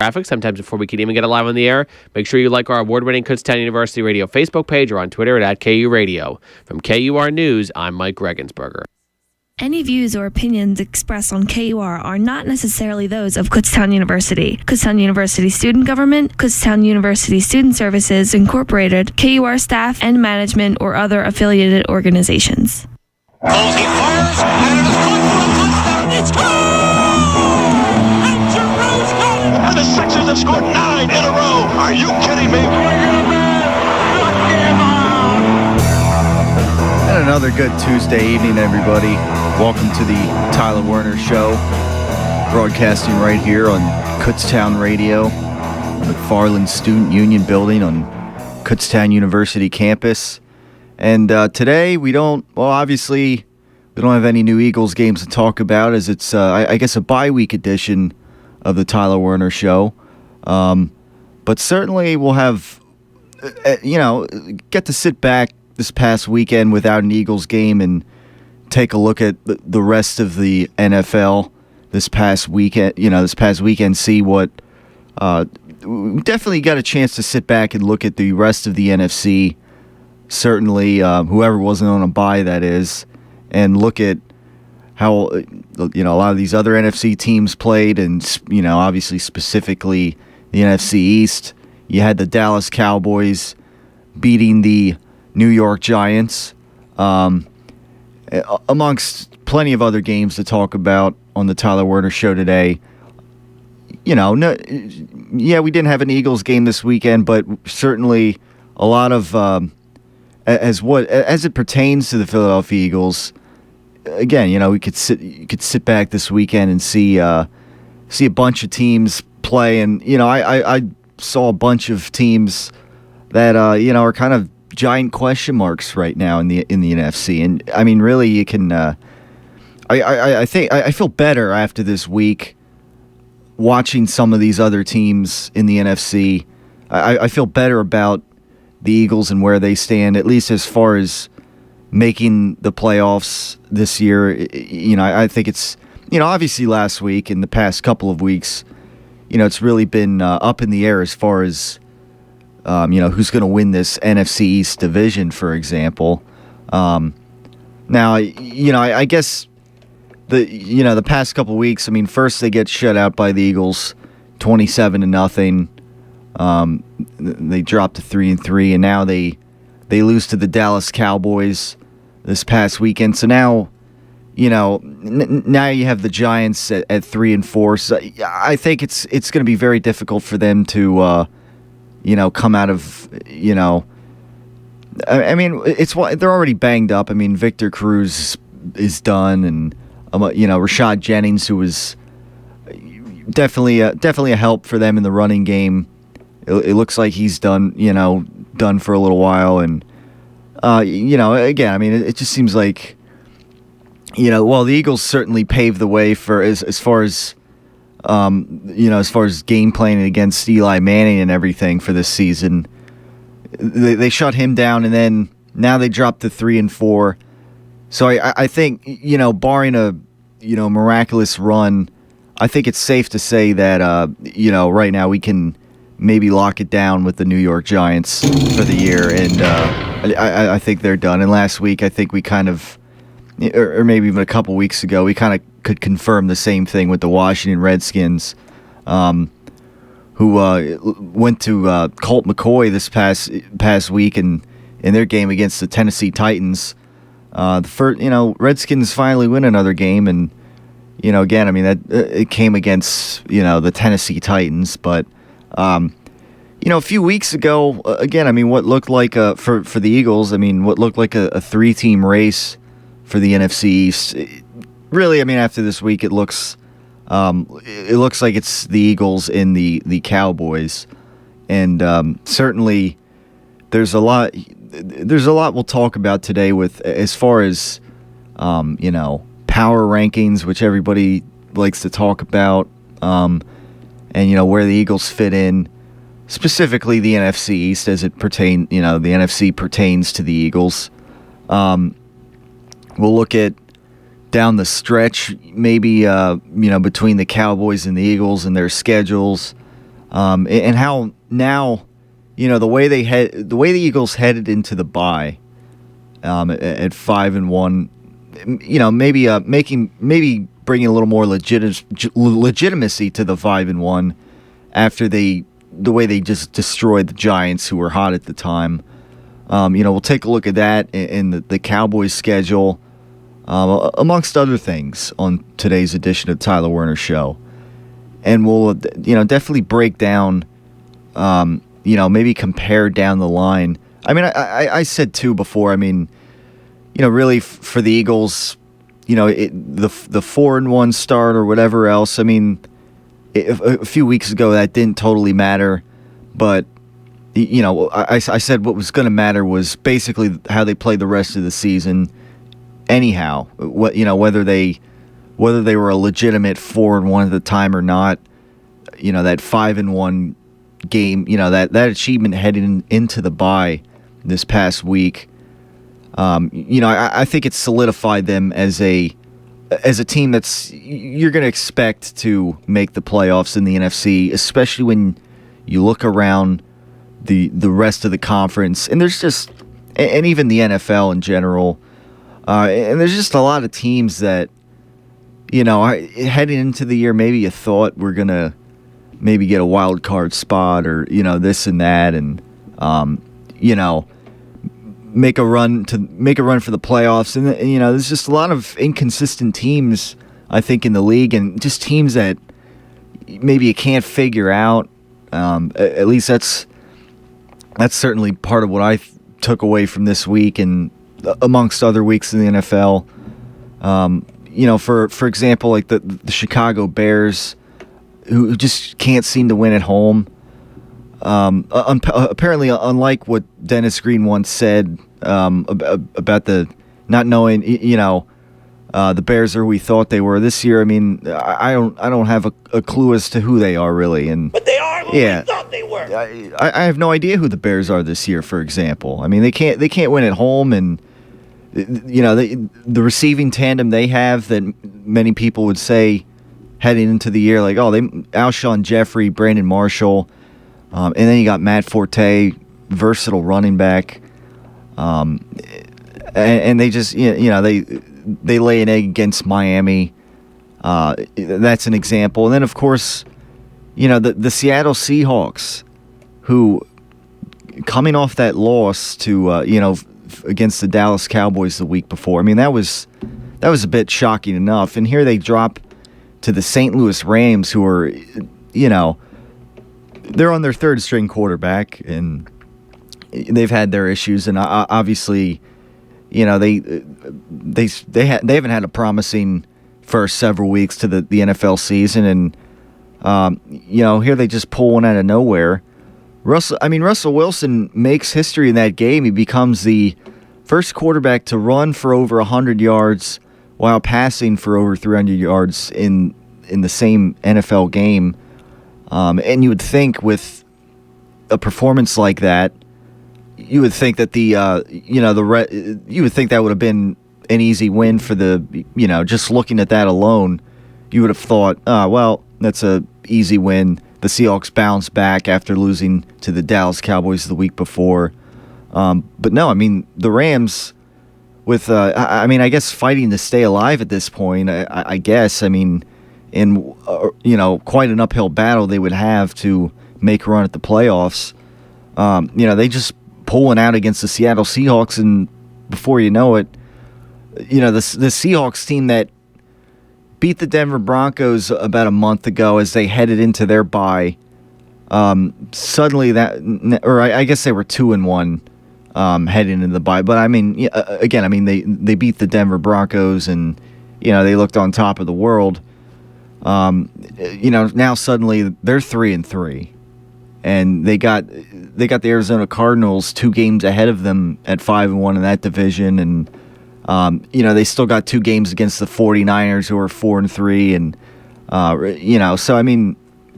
traffic, sometimes before we can even get it live on the air. Make sure you like our award-winning Kutztown University Radio Facebook page or on Twitter at KU Radio. From KUR News, I'm Mike Regensberger. Any views or opinions expressed on KUR are not necessarily those of Kutztown University, Kutztown University Student Government, Kutztown University Student Services Incorporated, KUR staff and management, or other affiliated organizations. He fires, and it is good for a touchdown. It's gone! And Giroux's got it! And the Sixers have scored 9 in a row. Are you kidding me? And another good Tuesday evening, everybody. Welcome to the Tyler Werner Show, broadcasting right here on Kutztown Radio, McFarland Student Union Building on Kutztown University campus. And today obviously we don't have any new Eagles games to talk about, as it's, I guess, a bye-week edition of the Tyler Werner Show. But certainly we'll have, get to sit back this past weekend without an Eagles game and take a look at the rest of the NFL this past weekend, see what, we definitely got a chance to sit back and look at the rest of the NFC. Certainly, whoever wasn't on a bye, that is, and look at how a lot of these other NFC teams played, and obviously specifically the NFC East. You had the Dallas Cowboys beating the New York Giants, amongst plenty of other games to talk about on the Tyler Werner Show today. We didn't have an Eagles game this weekend, but certainly a lot of as it pertains to the Philadelphia Eagles. Again, you could sit back this weekend and see a bunch of teams play, and I saw a bunch of teams that are kind of giant question marks right now in the NFC. And I mean, really, you can. I think I feel better after this week watching some of these other teams in the NFC. I feel better about the Eagles and where they stand, at least as far as making the playoffs this year. I think it's, obviously last week and the past couple of weeks, it's really been up in the air as far as, who's going to win this NFC East division, for example. Now, I guess the past couple of weeks, first they get shut out by the Eagles, 27-0. They dropped to 3-3, and now they lose to the Dallas Cowboys this past weekend. So now, now you have the Giants at 3-4. So I think it's going to be very difficult for them to, come out of, they're already banged up. Victor Cruz is done, and Rashad Jennings, who was definitely a help for them in the running game. It looks like he's done for a little while, and again, it just seems like, the Eagles certainly paved the way for as far as game planning against Eli Manning and everything for this season. They shut him down, and then now they dropped to 3-4. So I think, barring a miraculous run, I think it's safe to say that right now we can maybe lock it down with the New York Giants for the year, and I think they're done. And last week, I think we kind of, or maybe even a couple weeks ago, we kind of could confirm the same thing with the Washington Redskins, who went to Colt McCoy this past week in their game against the Tennessee Titans. Redskins finally win another game, and again, that it came against the Tennessee Titans, but. A few weeks ago, again, what looked like for the Eagles, what looked like a 3-team race for the NFC East. Really, after this week, it looks like it's the Eagles and the Cowboys, and certainly there's a lot we'll talk about today with as far as power rankings, which everybody likes to talk about. And where the Eagles fit in, specifically the NFC East as it pertains, the NFC pertains to the Eagles. We'll look at down the stretch, maybe between the Cowboys and the Eagles and their schedules. and how now, the way the Eagles headed into the bye, at 5-1, maybe bringing a little more legitimacy to the 5-1 after the way they just destroyed the Giants, who were hot at the time. We'll take a look at that in the Cowboys' schedule, amongst other things, on today's edition of Tyler Werner Show. And we'll, definitely break down, maybe compare down the line. I mean, I said too before, really for the Eagles, the 4-1 start or whatever else, a few weeks ago that didn't totally matter, but I said what was going to matter was basically how they played the rest of the season. Anyhow, whether they were a legitimate 4-1 at the time or not, that 5-1 game, that achievement heading into the bye this past week, I think it solidified them as a team that's you're going to expect to make the playoffs in the NFC, especially when you look around the rest of the conference, and there's just, and even the NFL in general, and there's just a lot of teams that, heading into the year, maybe you thought we're going to maybe get a wild card spot or, this and that, and, make a run for the playoffs. And, there's just a lot of inconsistent teams, I think, in the league, and just teams that maybe you can't figure out. At least that's certainly part of what I took away from this week and amongst other weeks in the NFL. For example, like the Chicago Bears, who just can't seem to win at home. Apparently, unlike what Dennis Green once said about the not knowing, the Bears are who we thought they were this year. I don't have a clue as to who they are really, but they are who we thought they were. I have no idea who the Bears are this year. For example, they can't win at home, and the receiving tandem they have that many people would say heading into the year, like, Alshon Jeffrey, Brandon Marshall. And then you got Matt Forte, versatile running back, and they just they lay an egg against Miami. That's an example, and then of course, the Seattle Seahawks, who coming off that loss to against the Dallas Cowboys the week before. That was a bit shocking enough, and here they drop to the St. Louis Rams, who are they're on their third string quarterback, and they've had their issues, and obviously, they haven't had a promising first several weeks to the NFL season, and here they just pull one out of nowhere. Russell Wilson makes history in that game. He becomes the first quarterback to run for over 100 yards while passing for over 300 yards in the same NFL game. And you would think with a performance like that, you would think that you would think that would have been an easy win for just looking at that alone, you would have thought, that's a easy win. The Seahawks bounced back after losing to the Dallas Cowboys the week before. But no, the Rams with, I guess fighting to stay alive at this point, I guess, in quite an uphill battle they would have to make a run at the playoffs. They just pulling out against the Seattle Seahawks, and before you know it, the Seahawks team that beat the Denver Broncos about a month ago as they headed into their bye. Suddenly I guess they were 2-1 heading into the bye, but they beat the Denver Broncos, and they looked on top of the world. Now suddenly they're 3-3, and they got the Arizona Cardinals 2 games ahead of them at 5-1 in that division, and they still got 2 games against the 49ers, who are 4-3, and so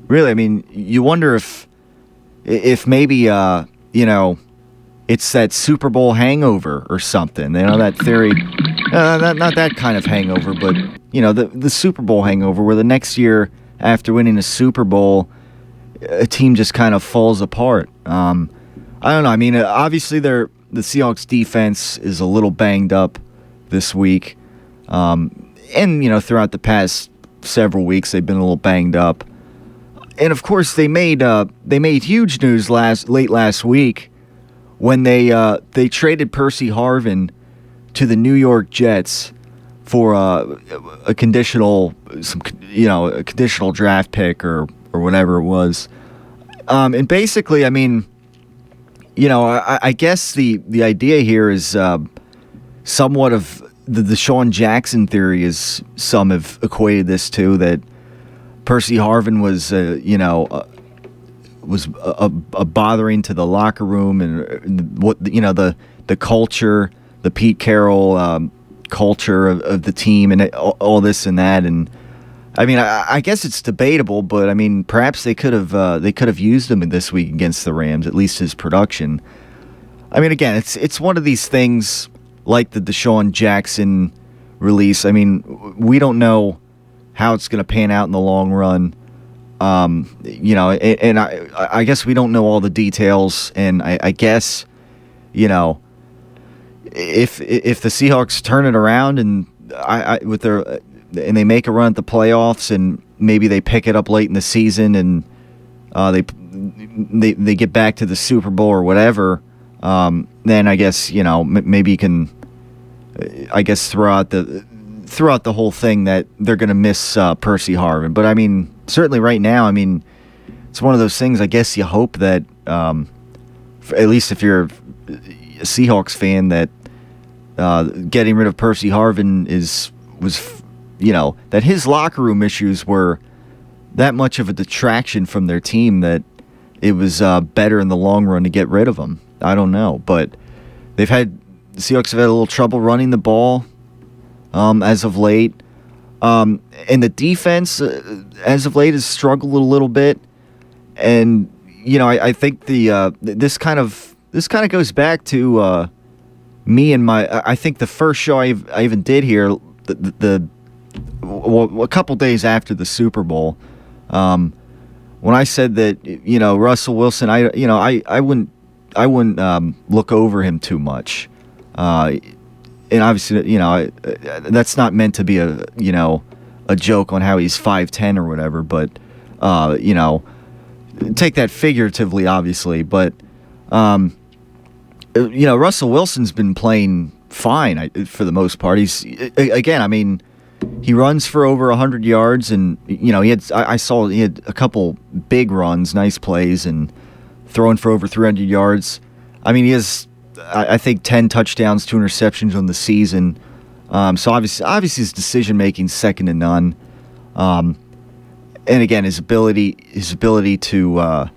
really, you wonder if maybe it's that Super Bowl hangover or something. That theory, not that kind of hangover, but the Super Bowl hangover, where the next year after winning a Super Bowl, a team just kind of falls apart. I don't know. I mean, obviously the Seahawks defense is a little banged up this week, and throughout the past several weeks they've been a little banged up. And of course they made huge news late last week when they traded Percy Harvin to the New York Jets for a conditional draft pick or whatever it was. And basically, I mean, I guess the idea here is somewhat of the Deshaun Jackson theory, is some have equated this to, that Percy Harvin was a bothering to the locker room and what the culture, the Pete Carroll culture of the team, and all this and that. And I mean, I guess it's debatable, but I mean, perhaps they could have used him this week against the Rams, at least his production. I mean, again, it's one of these things like the Deshaun Jackson release. I mean, we don't know how it's going to pan out in the long run. And I guess we don't know all the details, and I guess, if the Seahawks turn it around and and they make a run at the playoffs, and maybe they pick it up late in the season, and they get back to the Super Bowl or whatever, then I guess maybe you can, I guess, throughout the whole thing that they're going to miss Percy Harvin. But I mean, certainly right now, I mean, it's one of those things. I guess you hope that, at least if you're a Seahawks fan, that getting rid of Percy Harvin was that his locker room issues were that much of a detraction from their team that it was better in the long run to get rid of him. I don't know, but the Seahawks have had a little trouble running the ball as of late, and the defense as of late has struggled a little bit. And I think this kind of goes back to me and I think the first show I even did here, a couple days after the Super Bowl, when I said that Russell Wilson, I wouldn't look over him too much, and obviously that's not meant to be a joke on how he's 5'10" or whatever, but take that figuratively, obviously, but Russell Wilson's been playing fine for the most part. He runs for over 100 yards, and I saw he had a couple big runs, nice plays, and throwing for over 300 yards. I mean, he has, I think, 10 touchdowns, 2 interceptions on the season. So obviously his decision making second to none. And again, his ability to, I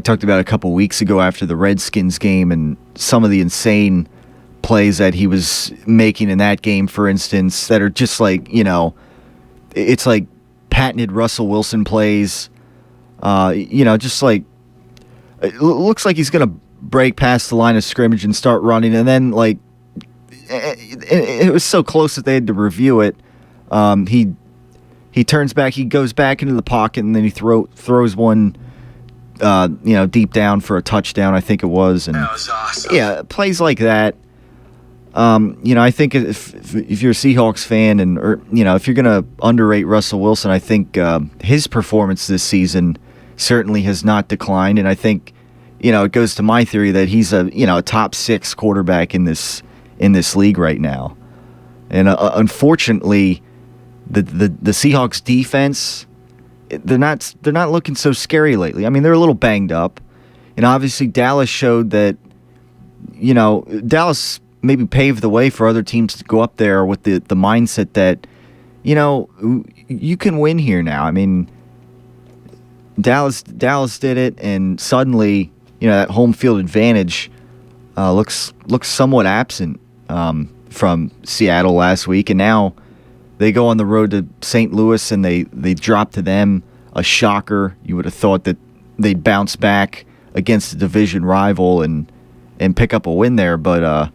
talked about a couple weeks ago after the Redskins game and some of the insane plays that he was making in that game, for instance, that are just like, it's like patented Russell Wilson plays. Just like, it looks like he's going to break past the line of scrimmage and start running, and then like it was so close that they had to review it. He turns back, he goes back into the pocket, and then he throws one deep down for a touchdown, I think it was. And that was awesome. Yeah, plays like that. I think if you're a Seahawks fan, or if you're gonna underrate Russell Wilson, I think his performance this season certainly has not declined, and I think it goes to my theory that he's a top 6 quarterback in this league right now. And unfortunately, the Seahawks defense, they're not looking so scary lately. I mean, they're a little banged up, and obviously Dallas showed that Dallas maybe paved the way for other teams to go up there with the mindset that you can win here now. I mean, Dallas did it, and suddenly that home field advantage looks somewhat absent from Seattle last week, and now they go on the road to St. Louis and they drop to them, a shocker. You would have thought that they'd bounce back against a division rival and pick up a win there, but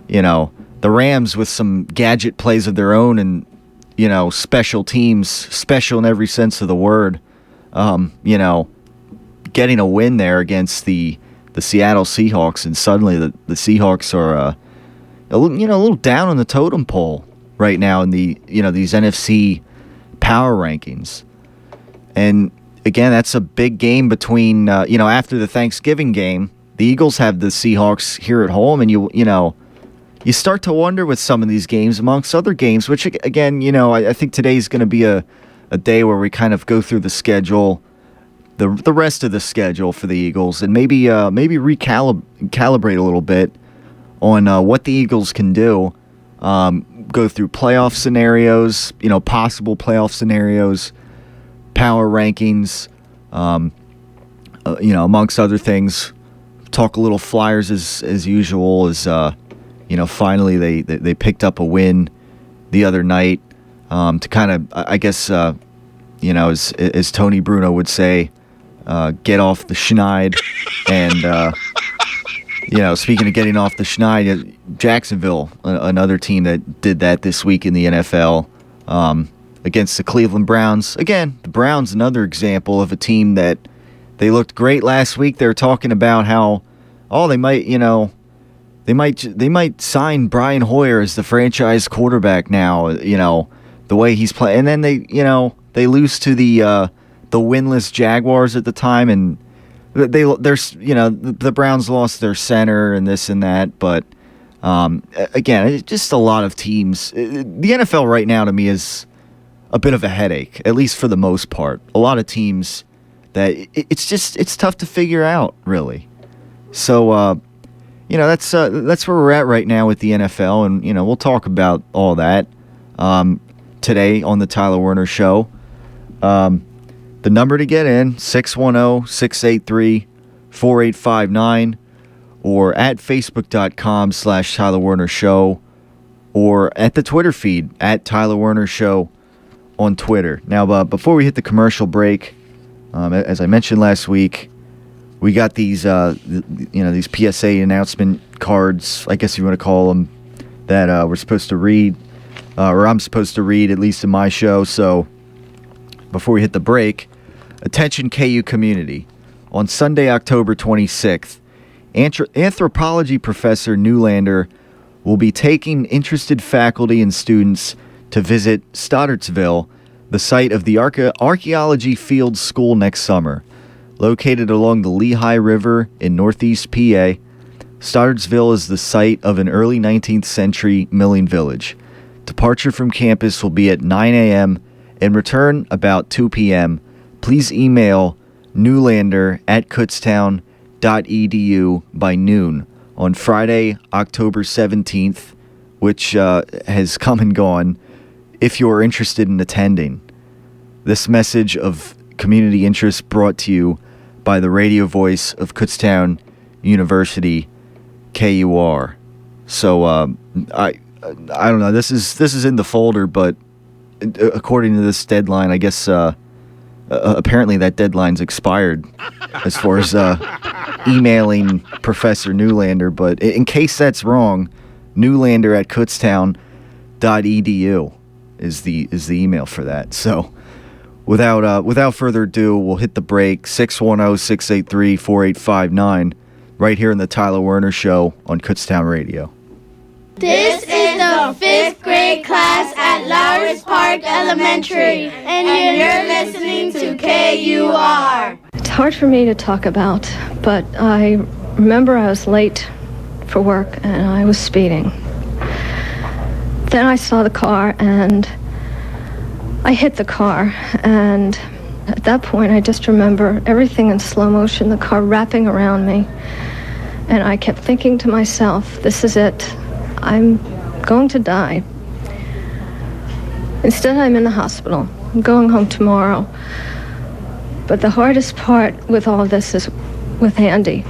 the Rams with some gadget plays of their own and special teams, special in every sense of the word, getting a win there against the Seattle Seahawks, and suddenly the Seahawks are a little down on the totem pole right now in these NFC power rankings. And again, that's a big game between after the Thanksgiving game, the Eagles have the Seahawks here at home, and you start to wonder with some of these games amongst other games, which again, I think today's going to be a day where we kind of go through the schedule, the rest of the schedule for the Eagles, and maybe recalibrate a little bit on what the Eagles can do. Go through playoff scenarios, possible playoff scenarios, power rankings, amongst other things. Talk a little Flyers as usual. As finally they picked up a win the other night to kind of, I guess, as Tony Bruno would say, get off the schneid. And speaking of getting off the schneid, Jacksonville, another team that did that this week in the NFL against the Cleveland Browns. Again, the Browns, another example of a team that they looked great last week. They were talking about how, they might sign Brian Hoyer as the franchise quarterback now. The way he's playing, and then they lose to the winless Jaguars at the time, and the Browns lost their center and this and that. But again, it's just a lot of teams. The NFL right now to me is a bit of a headache, at least for the most part. A lot of teams that it's tough to figure out, really. So that's where we're at right now with the NFL, and we'll talk about all that today on the Tyler Werner Show. The number to get in, 610-683-4859, or at facebook.com/Tyler Werner Show, or at the Twitter feed, at Tyler Werner Show on Twitter. Now, before we hit the commercial break, as I mentioned last week, we got these these PSA announcement cards, I guess you want to call them, that we're supposed to read, or I'm supposed to read, at least in my show. So before we hit the break, attention KU community. On Sunday, October 26th, anthropology professor Newlander will be taking interested faculty and students to visit Stoddartsville, the site of the Archaeology Field School next summer. Located along the Lehigh River in northeast PA, Stoddartsville is the site of an early 19th century milling village. Departure from campus will be at 9 a.m. and return about 2 p.m. Please email newlander@kutztown.edu by noon on Friday, October 17th, which has come and gone, if you are interested in attending. This message of community interest brought to you by the radio voice of Kutztown University, KUR. So I don't know. This is in the folder, but according to this deadline, I guess apparently that deadline's expired as far as emailing Professor Newlander. But in case that's wrong, Newlander@kutztown.edu is the email for that. So without further ado, we'll hit the break. 610-683-4859 right here in the Tyler Werner Show on Kutztown Radio. This is the 5th grade class at Lowers Park Elementary, and you're listening to KUR. It's hard for me to talk about, but I remember I was late for work and I was speeding. Then I saw the car and I hit the car, and at that point I just remember everything in slow motion, the car wrapping around me, and I kept thinking to myself, this is it. I'm going to die. Instead, I'm in the hospital. I'm going home tomorrow. But the hardest part with all this is with Andy.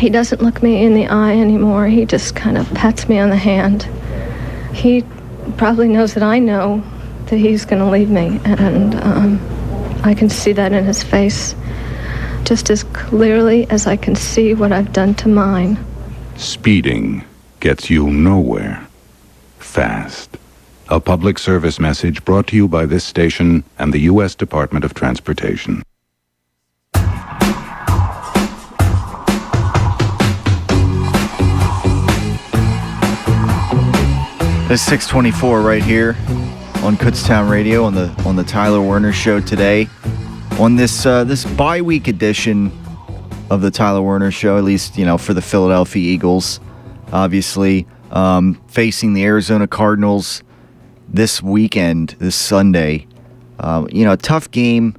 He doesn't look me in the eye anymore. He just kind of pats me on the hand. He probably knows that I know that he's going to leave me, and I can see that in his face just as clearly as I can see what I've done to mine. Speeding gets you nowhere fast A public service message brought to you by this station and the U.S. Department of Transportation. It's 6:24 right here on Kutztown Radio on the Tyler Werner Show today. On this bye week edition of the Tyler Werner Show, at least for the Philadelphia Eagles, obviously facing the Arizona Cardinals this weekend, this Sunday. A tough game,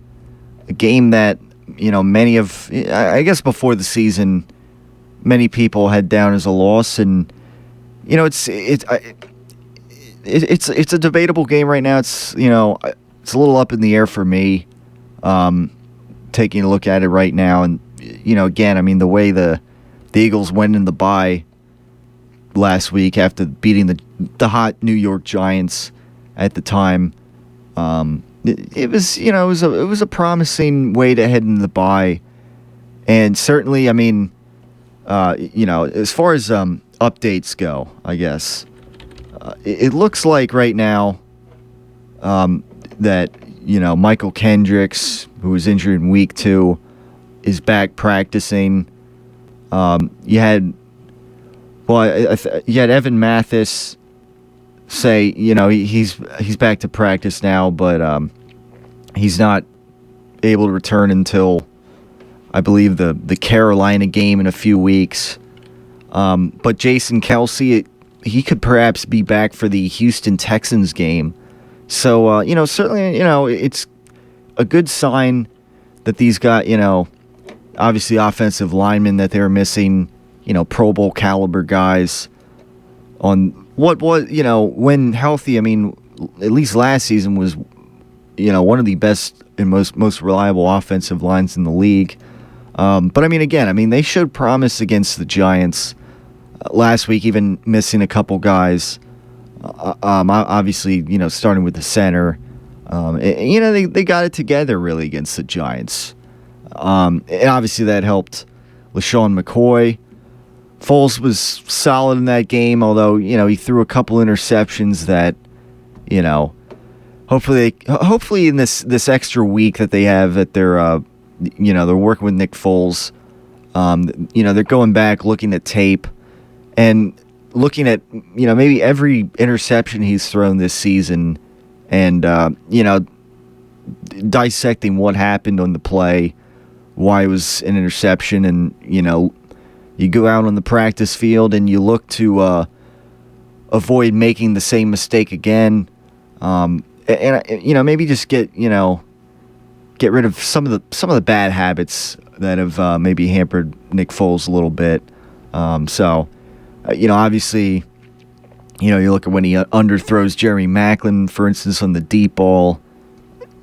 a game that many of, I guess before the season, many people had down as a loss, and it's a debatable game right now. It's it's a little up in the air for me, taking a look at it right now. And again, I mean, the way the Eagles went in the bye last week after beating the hot New York Giants at the time, it was a promising way to head into the bye. And certainly, I mean, as far as updates go, I guess. It looks like right now that Michael Kendricks, who was injured in week 2, is back practicing. You had Evan Mathis say he's back to practice now, but he's not able to return until I believe the Carolina game in a few weeks. But Jason Kelce, he could perhaps be back for the Houston Texans game. So, certainly, it's a good sign that these got, obviously offensive linemen that they were missing, Pro Bowl caliber guys on what was, when healthy. I mean, at least last season was, one of the best and most reliable offensive lines in the league. But I mean, again, they showed promise against the Giants. Last week, even missing a couple guys, obviously, starting with the center. They got it together really against the Giants. And obviously that helped LaShawn McCoy. Foles was solid in that game, although, he threw a couple interceptions that, hopefully in this extra week that they have at their, they're working with Nick Foles. They're going back, looking at tape, and looking at, maybe every interception he's thrown this season and, dissecting what happened on the play, why it was an interception. And, you go out on the practice field and you look to avoid making the same mistake again. And maybe just get rid of some of the bad habits that have maybe hampered Nick Foles a little bit. Obviously, you look at when he underthrows Jeremy Maclin, for instance, on the deep ball.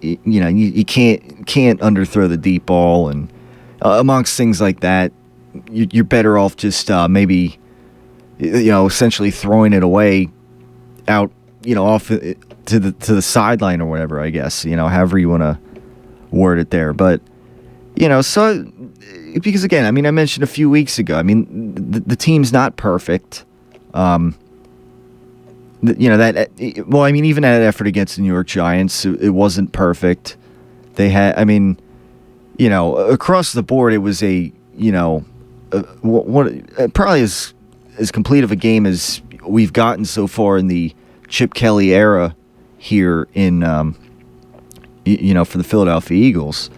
You can't underthrow the deep ball, and amongst things like that, you're better off just maybe, essentially throwing it away out, off to the sideline or whatever. I guess however you want to word it there, but so. Because again, I mentioned a few weeks ago, the team's not perfect. Even that effort against the New York Giants, it wasn't perfect. They had, across the board, it was probably as complete of a game as we've gotten so far in the Chip Kelly era here in, for the Philadelphia Eagles.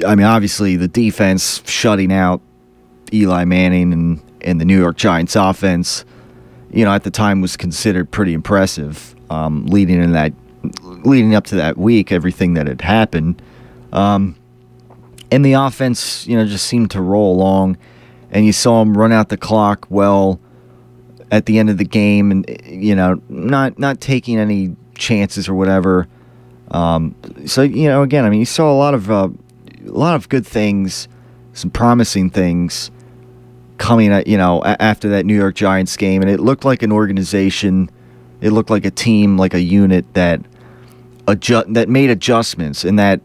Obviously, the defense shutting out Eli Manning and the New York Giants offense, at the time was considered pretty impressive. Leading up to that week, everything that had happened, and the offense, just seemed to roll along, and you saw them run out the clock well at the end of the game, and not taking any chances or whatever. So again, you saw a lot of good things, some promising things coming at, after that New York Giants game, and it looked like an organization, it looked like a team, like a unit that made adjustments, and that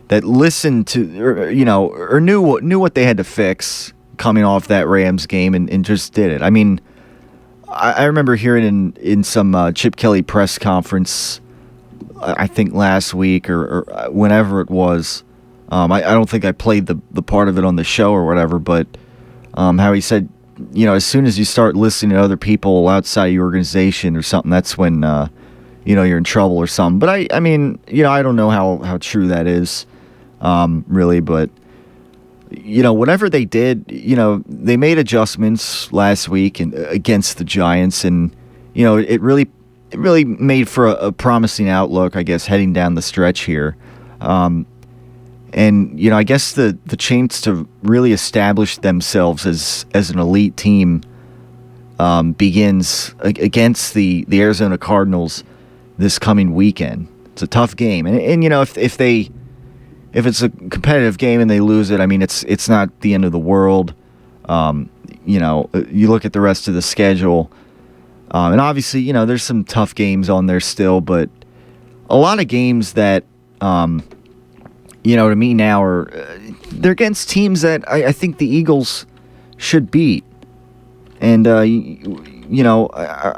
that listened to, or knew what they had to fix coming off that Rams game, and just did it. I remember hearing in some Chip Kelly press conference, I think last week or whenever it was. I don't think I played the part of it on the show or whatever, but how he said, as soon as you start listening to other people outside your organization or something, that's when you're in trouble or something. But I mean, I don't know how true that is, really, but. Whatever they did, they made adjustments last week and against the Giants, and it really made for a promising outlook, I guess, heading down the stretch here. And I guess the chance to really establish themselves as an elite team begins against the Arizona Cardinals this coming weekend. It's a tough game, and if it's a competitive game and they lose it, I mean, it's not the end of the world. You look at the rest of the schedule, and obviously, there's some tough games on there still, but a lot of games that, to me now they're against teams that I think the Eagles should beat, and I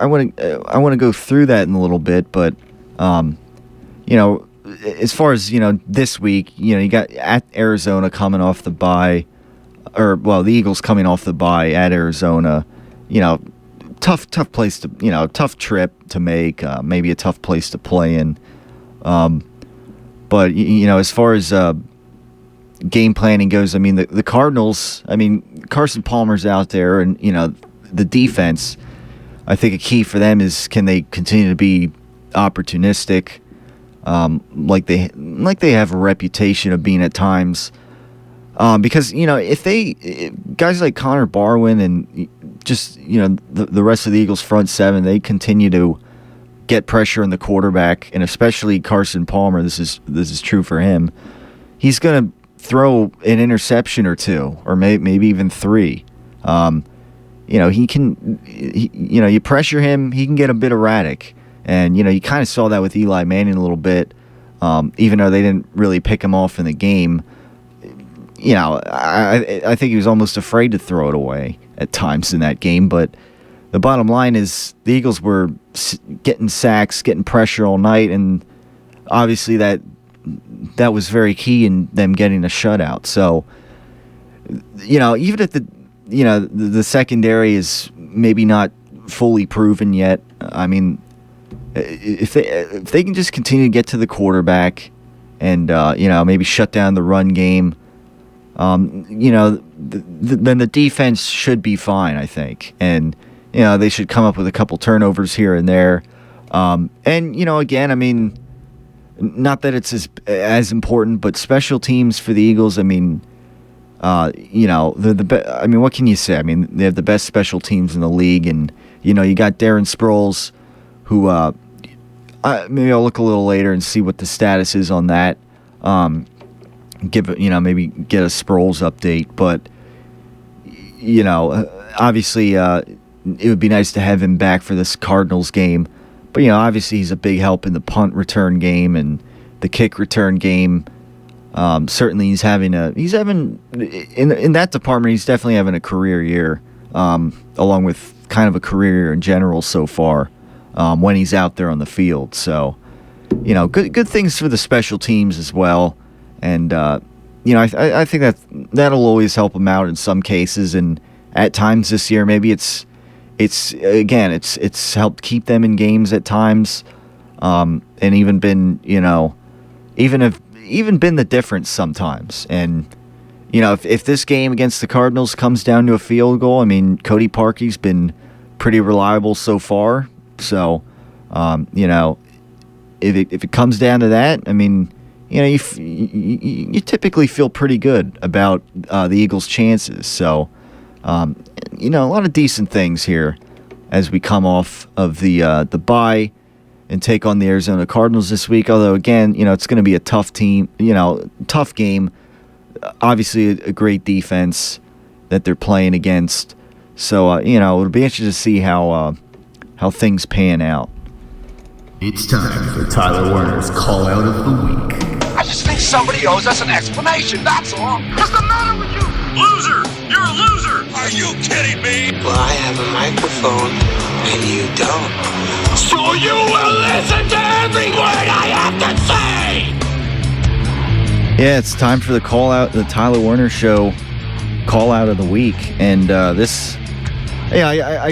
want to go through that in a little bit, but as far as, this week, you got at Arizona coming off the bye, the Eagles coming off the bye at Arizona, tough place to, tough trip to make, maybe a tough place to play in. But, as far as game planning goes, I mean, the Cardinals, I mean, Carson Palmer's out there, and, the defense, I think a key for them is, can they continue to be opportunistic? Like they have a reputation of being at times, because if guys like Connor Barwin and just the rest of the Eagles front seven, they continue to get pressure on the quarterback, and especially Carson Palmer. This is true for him. He's gonna throw an interception or two, or maybe even three. He can. You pressure him, he can get a bit erratic. And, you kind of saw that with Eli Manning a little bit, even though they didn't really pick him off in the game. I think he was almost afraid to throw it away at times in that game. But the bottom line is the Eagles were getting sacks, getting pressure all night, and obviously that was very key in them getting a shutout. So, even if the secondary is maybe not fully proven yet, I mean, if they can just continue to get to the quarterback and maybe shut down the run game, then the defense should be fine, I think, and they should come up with a couple turnovers here and there, and again, I mean, not that it's as important, but special teams for the Eagles, I mean, I mean, what can you say? I mean, they have the best special teams in the league, and you got Darren Sproles, who maybe I'll look a little later and see what the status is on that. Maybe get a Sproles update, but obviously it would be nice to have him back for this Cardinals game. But obviously he's a big help in the punt return game and the kick return game. Certainly he's having in that department, he's definitely having a career year, along with kind of a career year in general so far. When he's out there on the field. So, good things for the special teams as well. And, I think that'll always help him out in some cases. And at times this year, maybe it's helped keep them in games at times. And even been, even been the difference sometimes. And, if this game against the Cardinals comes down to a field goal, I mean, Cody Parkey's been pretty reliable so far. So, if it comes down to that, I mean, you typically feel pretty good about the Eagles' chances. So, a lot of decent things here as we come off of the bye and take on the Arizona Cardinals this week. Although, again, it's going to be a tough team, tough game. Obviously, a great defense that they're playing against. So, it'll be interesting to see how things pan out. It's time for Tyler Werner's Call Out of the Week. I just think somebody owes us an explanation, that's all. What's the matter with you? Loser! You're a loser! Are you kidding me? Well, I have a microphone, and you don't. So you will listen to every word I have to say! Yeah, it's time for the Tyler Werner Show call out of the week. And I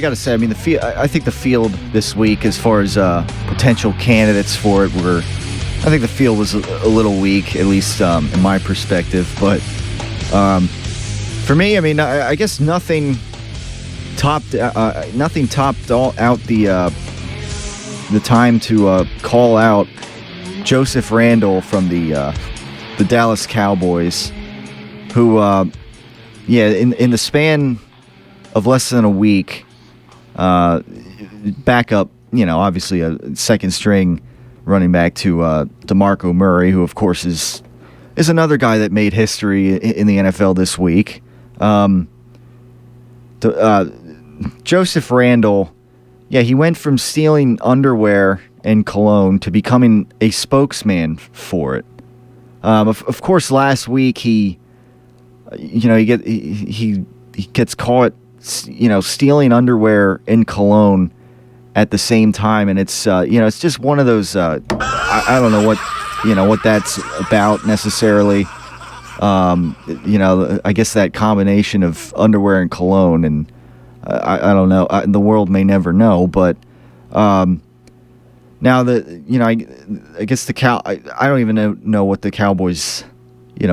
got to say, I mean, I think the field this week, as far as potential candidates for it, I think the field was a little weak, at least in my perspective. But for me, I mean, I guess nothing topped out the time to call out Joseph Randle from the Dallas Cowboys, who, in the span of less than a week, back up, obviously a second string running back to DeMarco Murray, who of course is another guy that made history in the NFL this week. Joseph Randle, he went from stealing underwear and cologne to becoming a spokesman for it. Of course, last week he gets caught, stealing underwear and cologne at the same time, and it's it's just one of those. I don't know what that's about necessarily. I guess that combination of underwear and cologne, and I don't know. The world may never know, but now I guess I don't even know what the Cowboys. He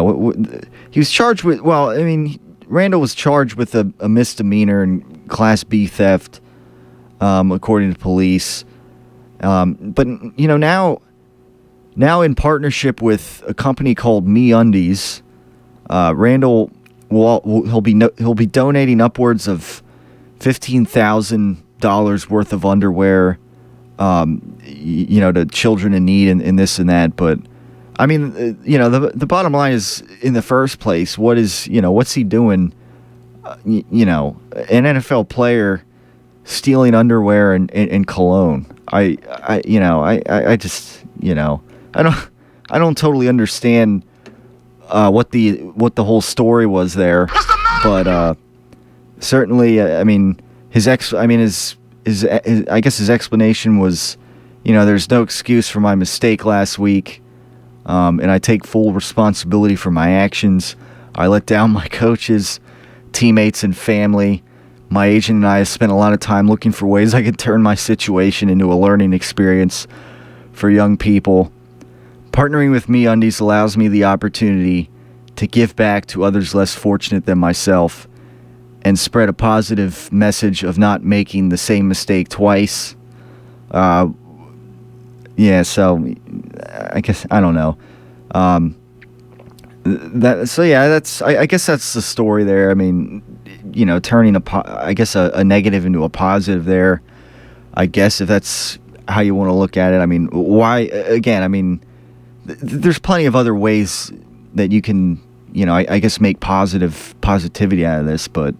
was charged with. Well, I mean, Randall was charged with a misdemeanor and Class B theft, according to police. But now in partnership with a company called MeUndies, Randall he'll be donating upwards of $15,000 worth of underwear, to children in need and this and that. But I mean, the bottom line is, in the first place, what's he doing? An NFL player stealing underwear and cologne. I just, I don't totally understand what the whole story was there, but certainly, I mean, his explanation was, there's no excuse for my mistake last week. And I take full responsibility for my actions. I let down my coaches, teammates, and family. My agent and I have spent a lot of time looking for ways I could turn my situation into a learning experience for young people. Partnering with MeUndies allows me the opportunity to give back to others less fortunate than myself and spread a positive message of not making the same mistake twice. So I guess I don't know. I guess that's the story there. I mean, turning a negative into a positive there. I guess if that's how you want to look at it. I mean, why? Again, I mean, there's plenty of other ways that you can, I guess make positivity out of this. But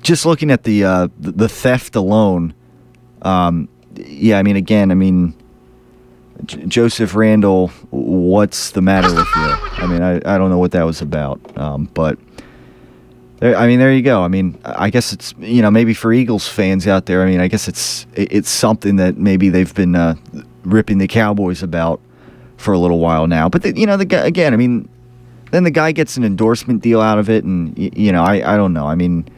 just looking at the theft alone, Joseph Randle, what's the matter with you? I mean, I don't know what that was about. But there you go. I mean, I guess it's, maybe for Eagles fans out there, I mean, I guess it's something that maybe they've been ripping the Cowboys about for a little while now. But the guy, again, I mean, then the guy gets an endorsement deal out of it, and I don't know. I mean,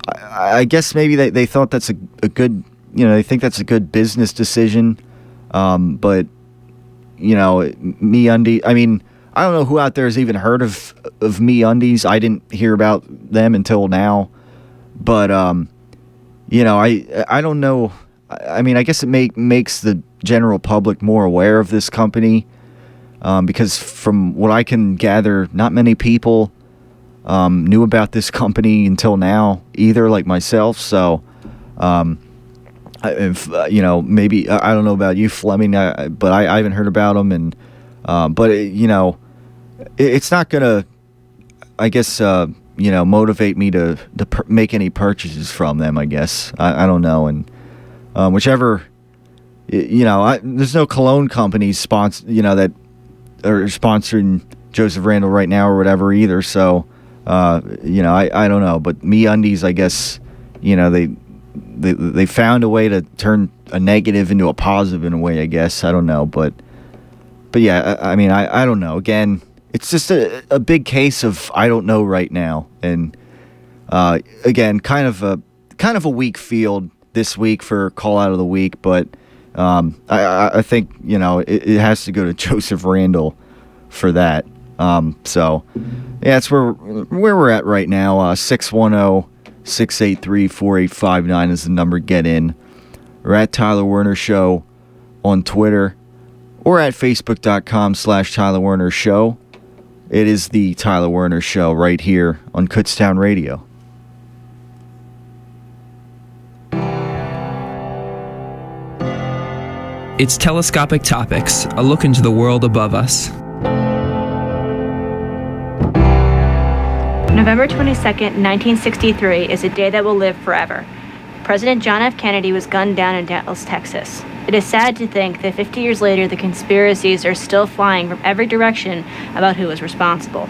I guess maybe they thought that's a good, they think that's a good business decision. But MeUndies, I mean, I don't know who out there has even heard of MeUndies. I didn't hear about them until now. But I don't know. I mean, I guess it makes the general public more aware of this company, because from what I can gather, not many people knew about this company until now either, like myself. So maybe I don't know about you, Fleming, but I haven't heard about them, and but it's not gonna, I guess, motivate me to make any purchases from them. I guess I don't know, and whichever, there's no cologne companies that are sponsoring Joseph Randle right now or whatever either. So I don't know, but MeUndies, I guess, they found a way to turn a negative into a positive in a way, I guess. I don't know, but yeah, I don't know. Again, it's just a big case of I don't know right now, and again, kind of a weak field this week for call out of the week, but I think it has to go to Joseph Randall for that. So yeah, that's where we're at right now. 610-683-4859 is the number. Get in. We're at Tyler Werner Show on Twitter or at facebook.com/Tyler Werner Show. It is the Tyler Werner Show right here on Kutztown Radio. It's Telescopic Topics, a look into the world above us. November 22nd, 1963 is a day that will live forever. President John F. Kennedy was gunned down in Dallas, Texas. It is sad to think that 50 years later, the conspiracies are still flying from every direction about who was responsible.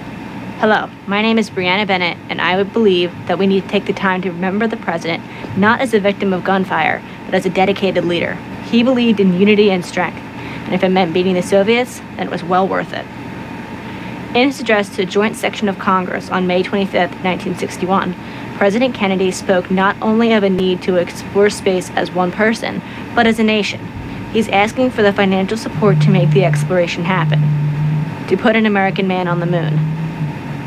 Hello, my name is Brianna Bennett, and I would believe that we need to take the time to remember the president not as a victim of gunfire, but as a dedicated leader. He believed in unity and strength, and if it meant beating the Soviets, then it was well worth it. In his address to a joint section of Congress on May 25, 1961, President Kennedy spoke not only of a need to explore space as one person, but as a nation. He's asking for the financial support to make the exploration happen, to put an American man on the moon.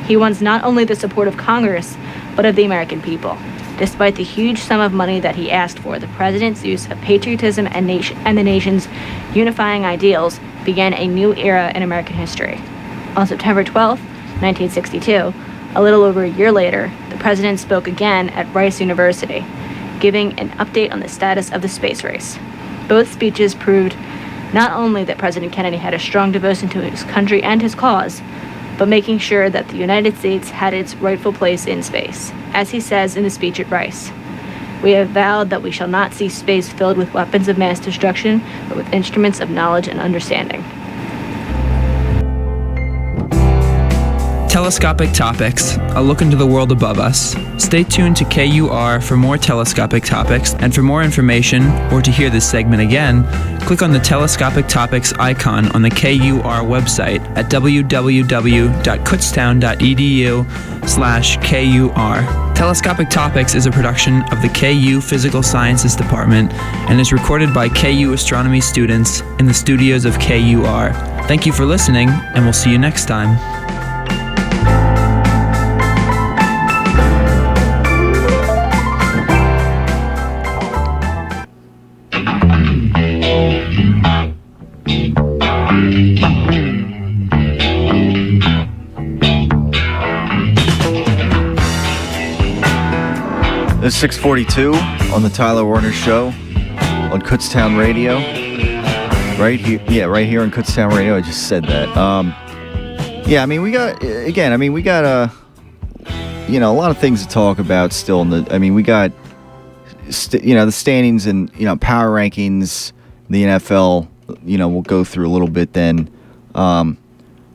He wants not only the support of Congress, but of the American people. Despite the huge sum of money that he asked for, the president's use of patriotism and the nation's unifying ideals began a new era in American history. On September 12, 1962, a little over a year later, the president spoke again at Rice University, giving an update on the status of the space race. Both speeches proved not only that President Kennedy had a strong devotion to his country and his cause, but making sure that the United States had its rightful place in space. As he says in the speech at Rice, "We have vowed that we shall not see space filled with weapons of mass destruction, but with instruments of knowledge and understanding." Telescopic Topics, a look into the world above us. Stay tuned to KUR for more telescopic topics, and for more information, or to hear this segment again, click on the Telescopic Topics icon on the KUR website at www.kutztown.edu/KUR. Telescopic Topics is a production of the KU Physical Sciences Department and is recorded by KU astronomy students in the studios of KUR. Thank you for listening, and we'll see you next time. It's 6:42 on the Tyler Werner Show on Kutztown Radio. Right here on Kutztown Radio. I just said that. We got a lot of things to talk about still. We got the standings and power rankings. The NFL. We'll go through a little bit then. I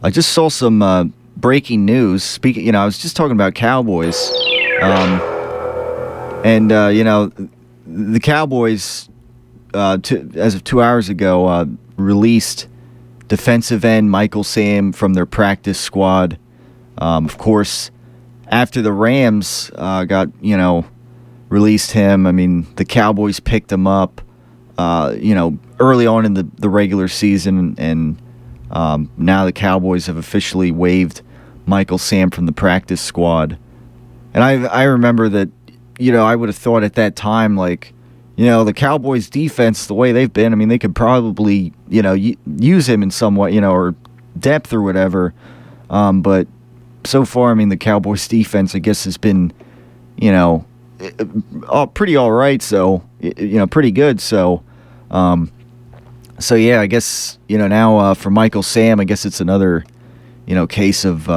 just saw some breaking news. Speaking, I was just talking about Cowboys. The Cowboys, as of 2 hours ago, released defensive end Michael Sam from their practice squad. Of course, after the Rams released him, the Cowboys picked him up, early on in the regular season, and now the Cowboys have officially waived Michael Sam from the practice squad. And I remember that, I would have thought at that time, the Cowboys' defense, the way they've been, they could probably, use him in some way, or depth or whatever. But so far, the Cowboys' defense, I guess, has been, pretty all right. So, pretty good. So, yeah, I guess, now for Michael Sam, I guess it's another, case of,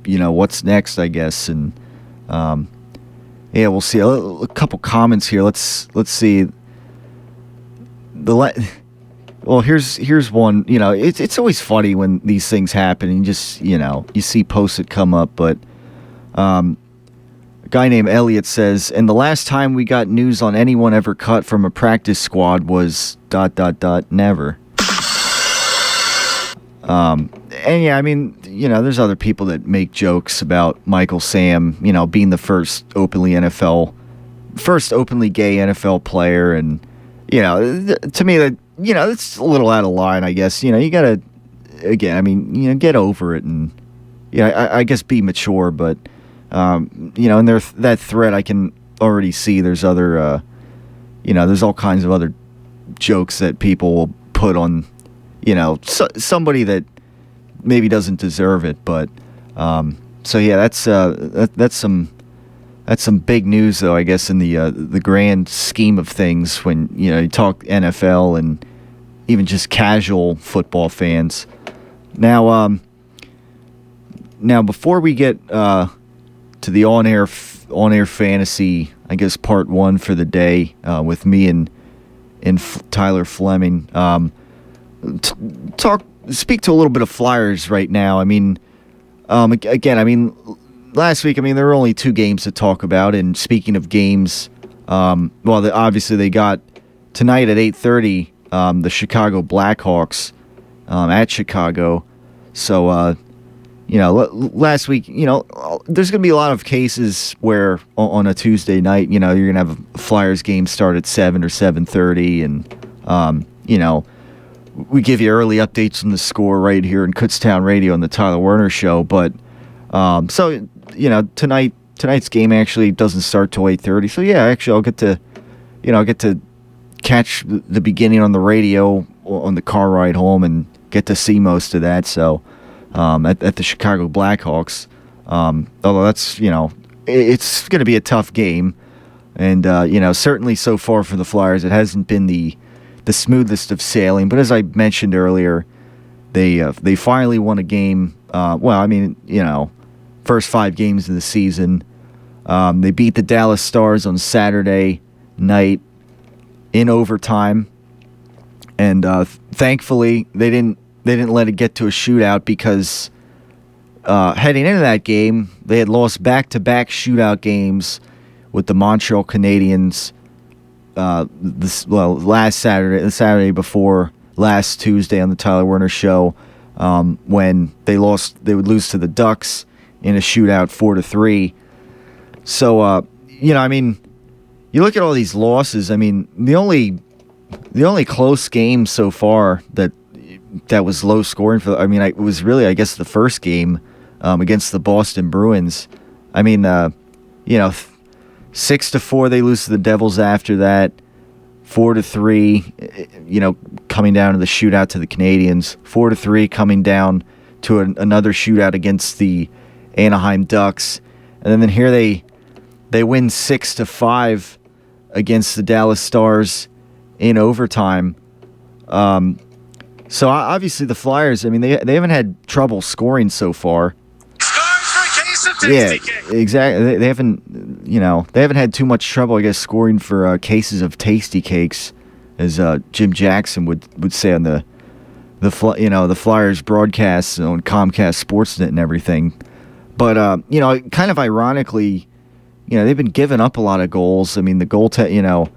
what's next, I guess. And, yeah, we'll see. A couple comments here. Let's see. Here's one. It's always funny when these things happen and you just, you see posts that come up. But A guy named Elliot says, and the last time we got news on anyone ever cut from a practice squad was ... never. And yeah, I mean, there's other people that make jokes about Michael Sam, being the first openly gay NFL player. And, to me that, it's a little out of line, I guess. You gotta, again, get over it and, I guess be mature, but, in that thread, I can already see there's other, there's all kinds of other jokes that people will put on, somebody that maybe doesn't deserve it, but so yeah, that's some big news, though, I guess, in the grand scheme of things when you talk NFL and even just casual football fans. Now before we get to the on-air fantasy, I guess part one for the day with me and Tyler Fleming. Speak to a little bit of Flyers right now. I mean, again, last week, there were only 2 games to talk about. And speaking of games, obviously they got tonight at 8:30 the Chicago Blackhawks at Chicago. So, last week, there's going to be a lot of cases where on a Tuesday night, you're going to have a Flyers game start at 7 or 7:30, and we give you early updates on the score right here in Kutztown Radio on the Tyler Werner Show. But so tonight's game actually doesn't start till 8:30. So yeah, actually I'll get to catch the beginning on the radio on the car ride home and get to see most of that. So at the Chicago Blackhawks, although that's it's going to be a tough game, and certainly so far for the Flyers it hasn't been the smoothest of sailing, but as I mentioned earlier, they finally won a game. First 5 games of the season, they beat the Dallas Stars on Saturday night in overtime, and thankfully they didn't let it get to a shootout because heading into that game they had lost back-to-back shootout games with the Montreal Canadiens. Last Saturday, the Saturday before last Tuesday on the Tyler Werner Show, when they would lose to the Ducks in a shootout 4-3. So, you look at all these losses. The only close game so far that was low scoring it was really, I guess, the first game against the Boston Bruins. 6-4 they lose to the Devils after that. 4-3, coming down to the shootout to the Canadiens. 4-3 coming down to another shootout against the Anaheim Ducks. And then here they win 6-5 against the Dallas Stars in overtime. So obviously the Flyers, they haven't had trouble scoring so far. Yeah, exactly. They haven't had too much trouble, I guess, scoring for cases of tasty cakes, as Jim Jackson would say on the Flyers broadcasts on Comcast Sportsnet and everything. But kind of ironically, they've been giving up a lot of goals. The goaltender,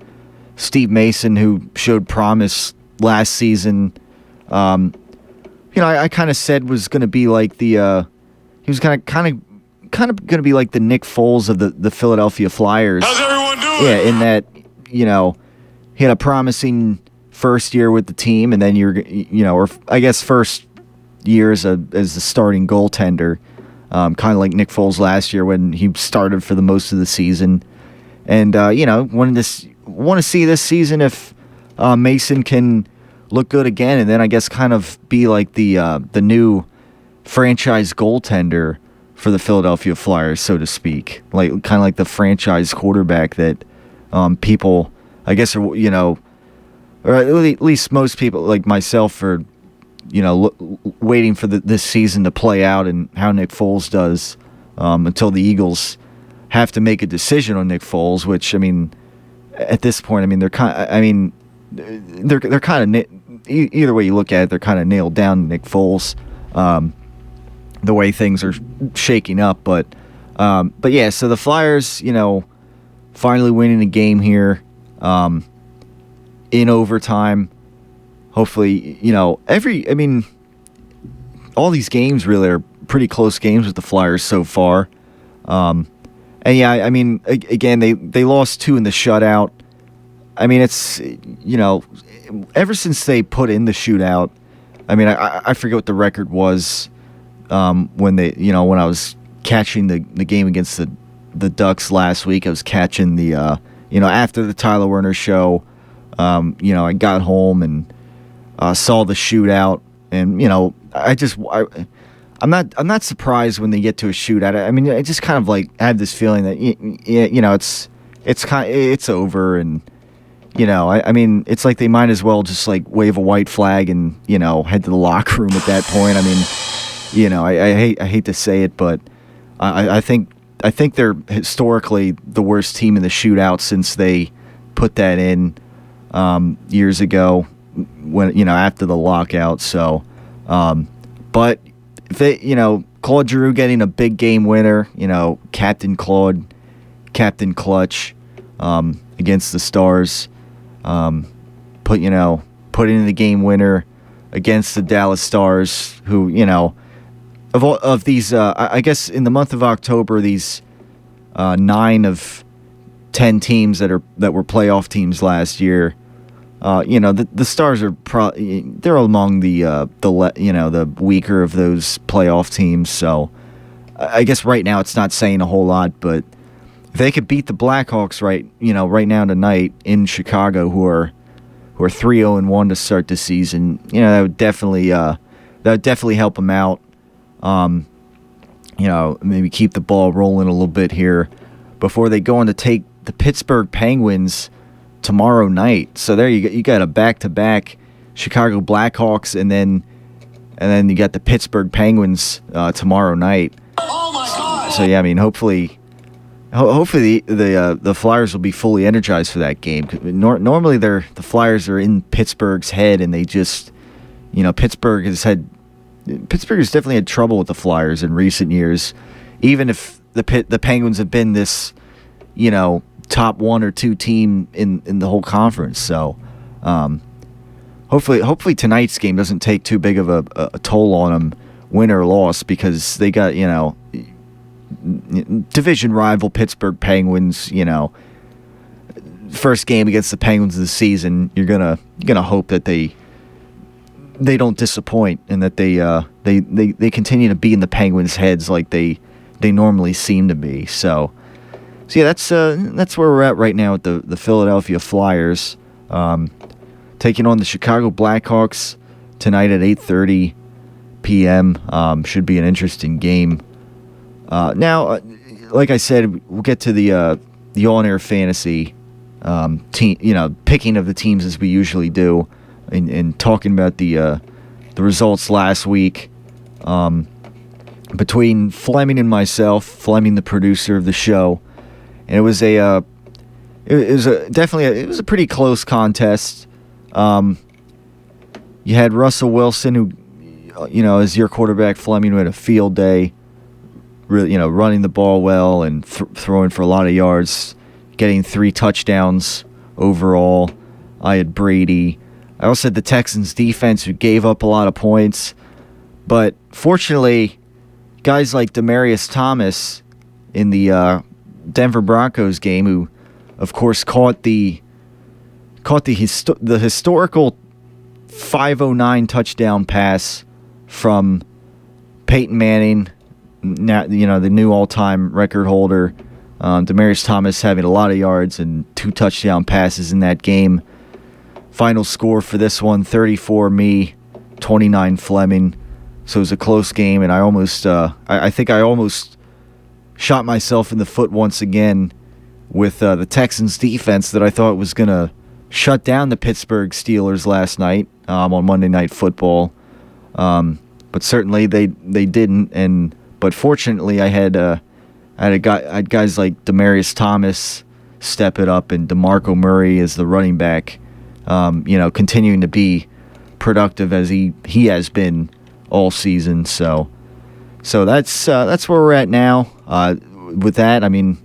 Steve Mason, who showed promise last season, I kind of said was going to be like he was kind of going to be like the Nick Foles of the Philadelphia Flyers. How's everyone doing? Yeah, in that, he had a promising first year with the team, and then or I guess first year as the starting goaltender, kind of like Nick Foles last year when he started for the most of the season. And, want to see this season if Mason can look good again, and then I guess kind of be like the new franchise goaltender for the Philadelphia Flyers, so to speak, kind of like the franchise quarterback that people, I guess, or at least most people like myself are, waiting for this season to play out and how Nick Foles does until the Eagles have to make a decision on Nick Foles, which at this point, they're kind of either way you look at it, they're kind of nailed down Nick Foles. The way things are shaking up, but But yeah, so the Flyers, finally winning the game here in overtime. Hopefully, all these games really are pretty close games with the Flyers so far. And yeah, again, they lost 2 in the shutout. It's, ever since they put in the shootout, I forget what the record was when when I was catching the game against the Ducks last week. I was catching the, after the Tyler Werner show, I got home and saw the shootout, and I'm not surprised when they get to a shootout. I just kind of like had this feeling that it's over, and it's like they might as well just like wave a white flag and head to the locker room at that point. I hate to say it, but I think they're historically the worst team in the shootout since they put that in years ago when after the lockout. So, but if they Claude Giroux getting a big game winner, Captain Claude, Captain Clutch against the Stars, put in the game winner against the Dallas Stars, who of these, I guess in the month of October, these 9 of 10 teams that were playoff teams last year, the Stars are they're among the weaker of those playoff teams. So I guess right now it's not saying a whole lot, but if they could beat the Blackhawks right now tonight in Chicago, who are 3-0-1 to start the season, that would definitely help them out. Maybe keep the ball rolling a little bit here before they go on to take the Pittsburgh Penguins tomorrow night. So there you got a back-to-back Chicago Blackhawks, and then you got the Pittsburgh Penguins tomorrow night. Oh my God! So yeah, hopefully the Flyers will be fully energized for that game. Normally the Flyers are in Pittsburgh's head, and they just Pittsburgh has definitely had trouble with the Flyers in recent years, even if the Penguins have been this top 1 or 2 team in the whole conference. So hopefully tonight's game doesn't take too big of a toll on them, win or loss, because they got division rival Pittsburgh Penguins. First game against the Penguins of the season, you're gonna hope that they don't disappoint, and that they continue to be in the Penguins' heads like they normally seem to be. So yeah, that's where we're at right now with the Philadelphia Flyers, taking on the Chicago Blackhawks tonight at 8:30 p.m. Should be an interesting game. Now, like I said, we'll get to the on-air fantasy team, picking of the teams as we usually do, and talking about the results last week between Fleming and myself. Fleming, the producer of the show, and it was a pretty close contest. You had Russell Wilson, who as your quarterback, Fleming, who had a field day, really, running the ball well and throwing for a lot of yards, getting 3 touchdowns overall. I had Brady. I also had the Texans defense, who gave up a lot of points, but fortunately, guys like Demaryius Thomas in the Denver Broncos game, who of course caught the historical 509 touchdown pass from Peyton Manning, now the new all-time record holder. Demaryius Thomas having a lot of yards and 2 touchdown passes in that game. Final score for this one, 34 me, 29 Fleming. So it was a close game, and I almost, I think I almost shot myself in the foot once again with the Texans defense that I thought was going to shut down the Pittsburgh Steelers last night on Monday Night Football. But certainly they didn't, but fortunately I had guys like Demaryius Thomas step it up, and DeMarco Murray as the running back, continuing to be productive as he has been all season. So that's where we're at now. with that, I mean,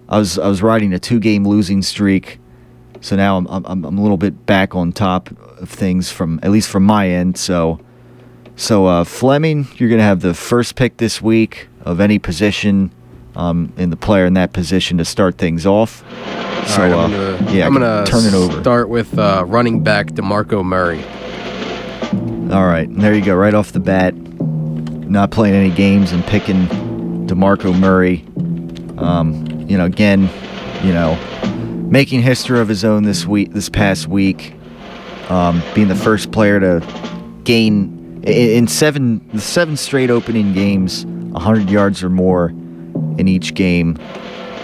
I was riding a 2-game losing streak, so now I'm a little bit back on top of things at least from my end. So Fleming, you're gonna have the first pick this week of any position, in the player in that position to start things off. So I'm gonna turn it over. Start with running back DeMarco Murray. All right, and there you go, right off the bat. Not playing any games and picking DeMarco Murray. Again, making history of his own this past week, being the first player to gain in seven straight opening games 100 yards or more in each game.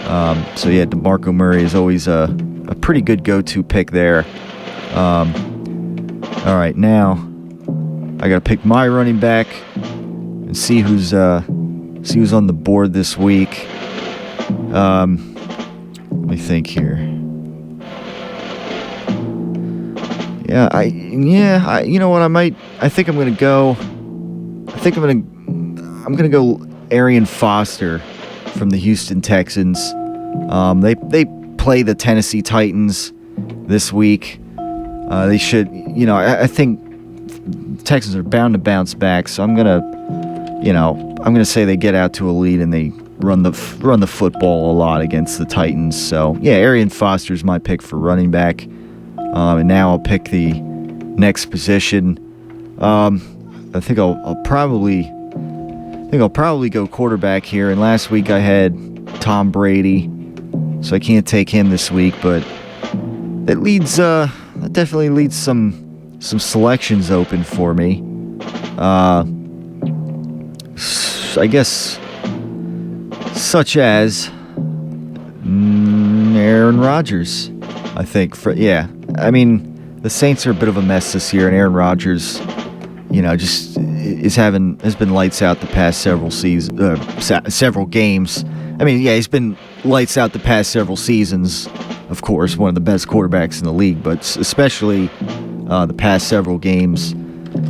DeMarco Murray is always a pretty good go-to pick there. All right, now I got to pick my running back and see who's on the board this week. Let me think here. You know what? I think I'm gonna go. I'm gonna go Arian Foster from the Houston Texans. They play the Tennessee Titans this week. They should. I think Texans are bound to bounce back. So I'm gonna say they get out to a lead and they run the football a lot against the Titans. So yeah, Arian Foster's my pick for running back. And now I'll pick the next position. I think I'll probably go quarterback here. And last week I had Tom Brady, so I can't take him this week. But that definitely leaves some selections open for me. I guess such as Aaron Rodgers. I think I mean, the Saints are a bit of a mess this year, and Aaron Rodgers, just has been lights out the past several games. I mean, yeah, he's been lights out the past several seasons. Of course, one of the best quarterbacks in the league, but especially the past several games.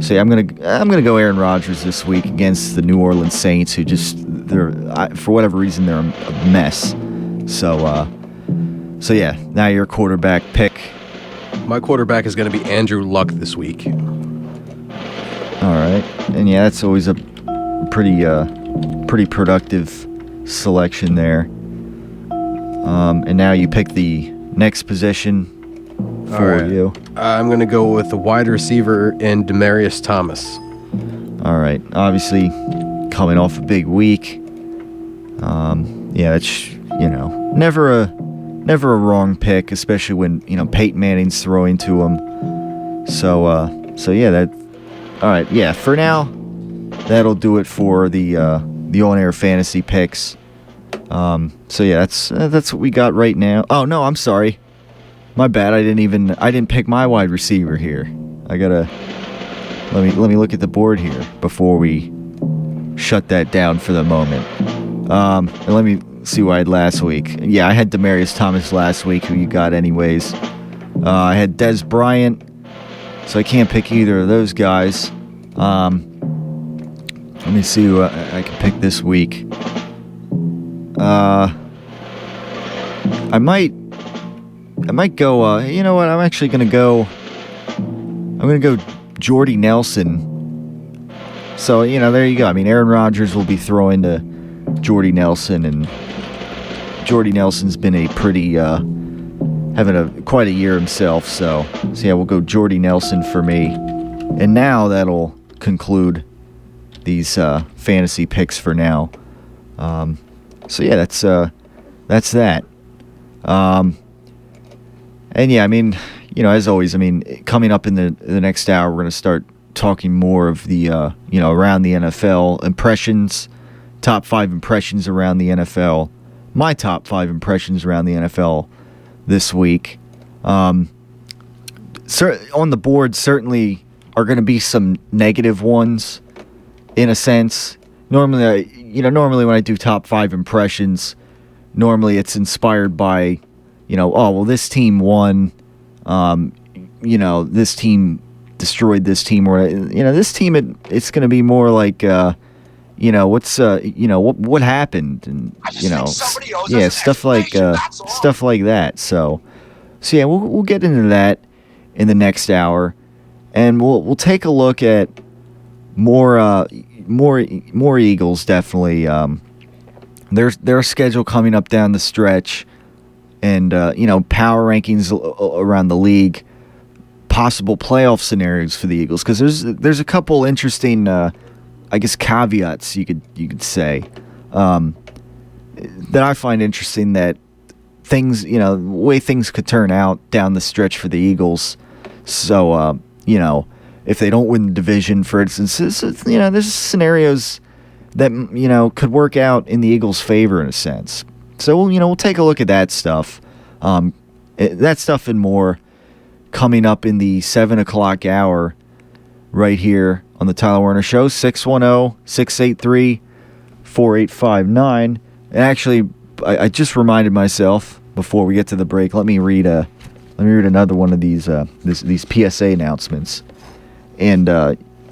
So yeah, I'm gonna go Aaron Rodgers this week against the New Orleans Saints, who for whatever reason they're a mess. So yeah, now your quarterback pick. My quarterback is going to be Andrew Luck this week. All right, and yeah, that's always a pretty productive selection there. And now you pick the next position for you. I'm going to go with the wide receiver in Demaryius Thomas. All right, obviously coming off a big week. It's never a wrong pick, especially when Peyton Manning's throwing to him. So yeah, that. All right, yeah. For now, that'll do it for the on-air fantasy picks. So yeah, that's what we got right now. Oh no, I'm sorry, my bad. I didn't pick my wide receiver here. I gotta let me look at the board here before we shut that down for the moment. And let me see what I had last week. Yeah, I had Demaryius Thomas last week, who you got anyways. I had Dez Bryant, so I can't pick either of those guys. Let me see who I can pick this week. I might go. You know what? I'm actually gonna go. I'm gonna go Jordy Nelson. So there you go. I mean, Aaron Rodgers will be throwing to Jordy Nelson, and Jordy Nelson's been a pretty having quite a year himself. So yeah, we'll go Jordy Nelson for me. And now that'll conclude these fantasy picks for now. So yeah, that's that. And yeah, I mean, as always, I mean, coming up in the next hour, we're gonna start talking more of the around the NFL impressions, top 5 impressions around the NFL. My top 5 impressions around the NFL this week. On the board, certainly are going to be some negative ones, in a sense. Normally when I do top 5 impressions, normally it's inspired by, this team won, this team destroyed this team, or this team. It's going to be more like, what's what happened, and stuff like that. So yeah, we'll get into that in the next hour, and we'll take a look at more Eagles. Definitely, their schedule coming up down the stretch, and power rankings around the league, possible playoff scenarios for the Eagles, because there's a couple interesting caveats you could say that I find interesting, that things, the way things could turn out down the stretch for the Eagles. So if they don't win the division, for instance, there's scenarios that could work out in the Eagles' favor in a sense. So we'll take a look at that stuff, that stuff and more, coming up in the 7 o'clock hour right here on the Tyler Werner Show. 610-683-4859. And actually, I just reminded myself before we get to the break. Let me read another one of these PSA announcements, and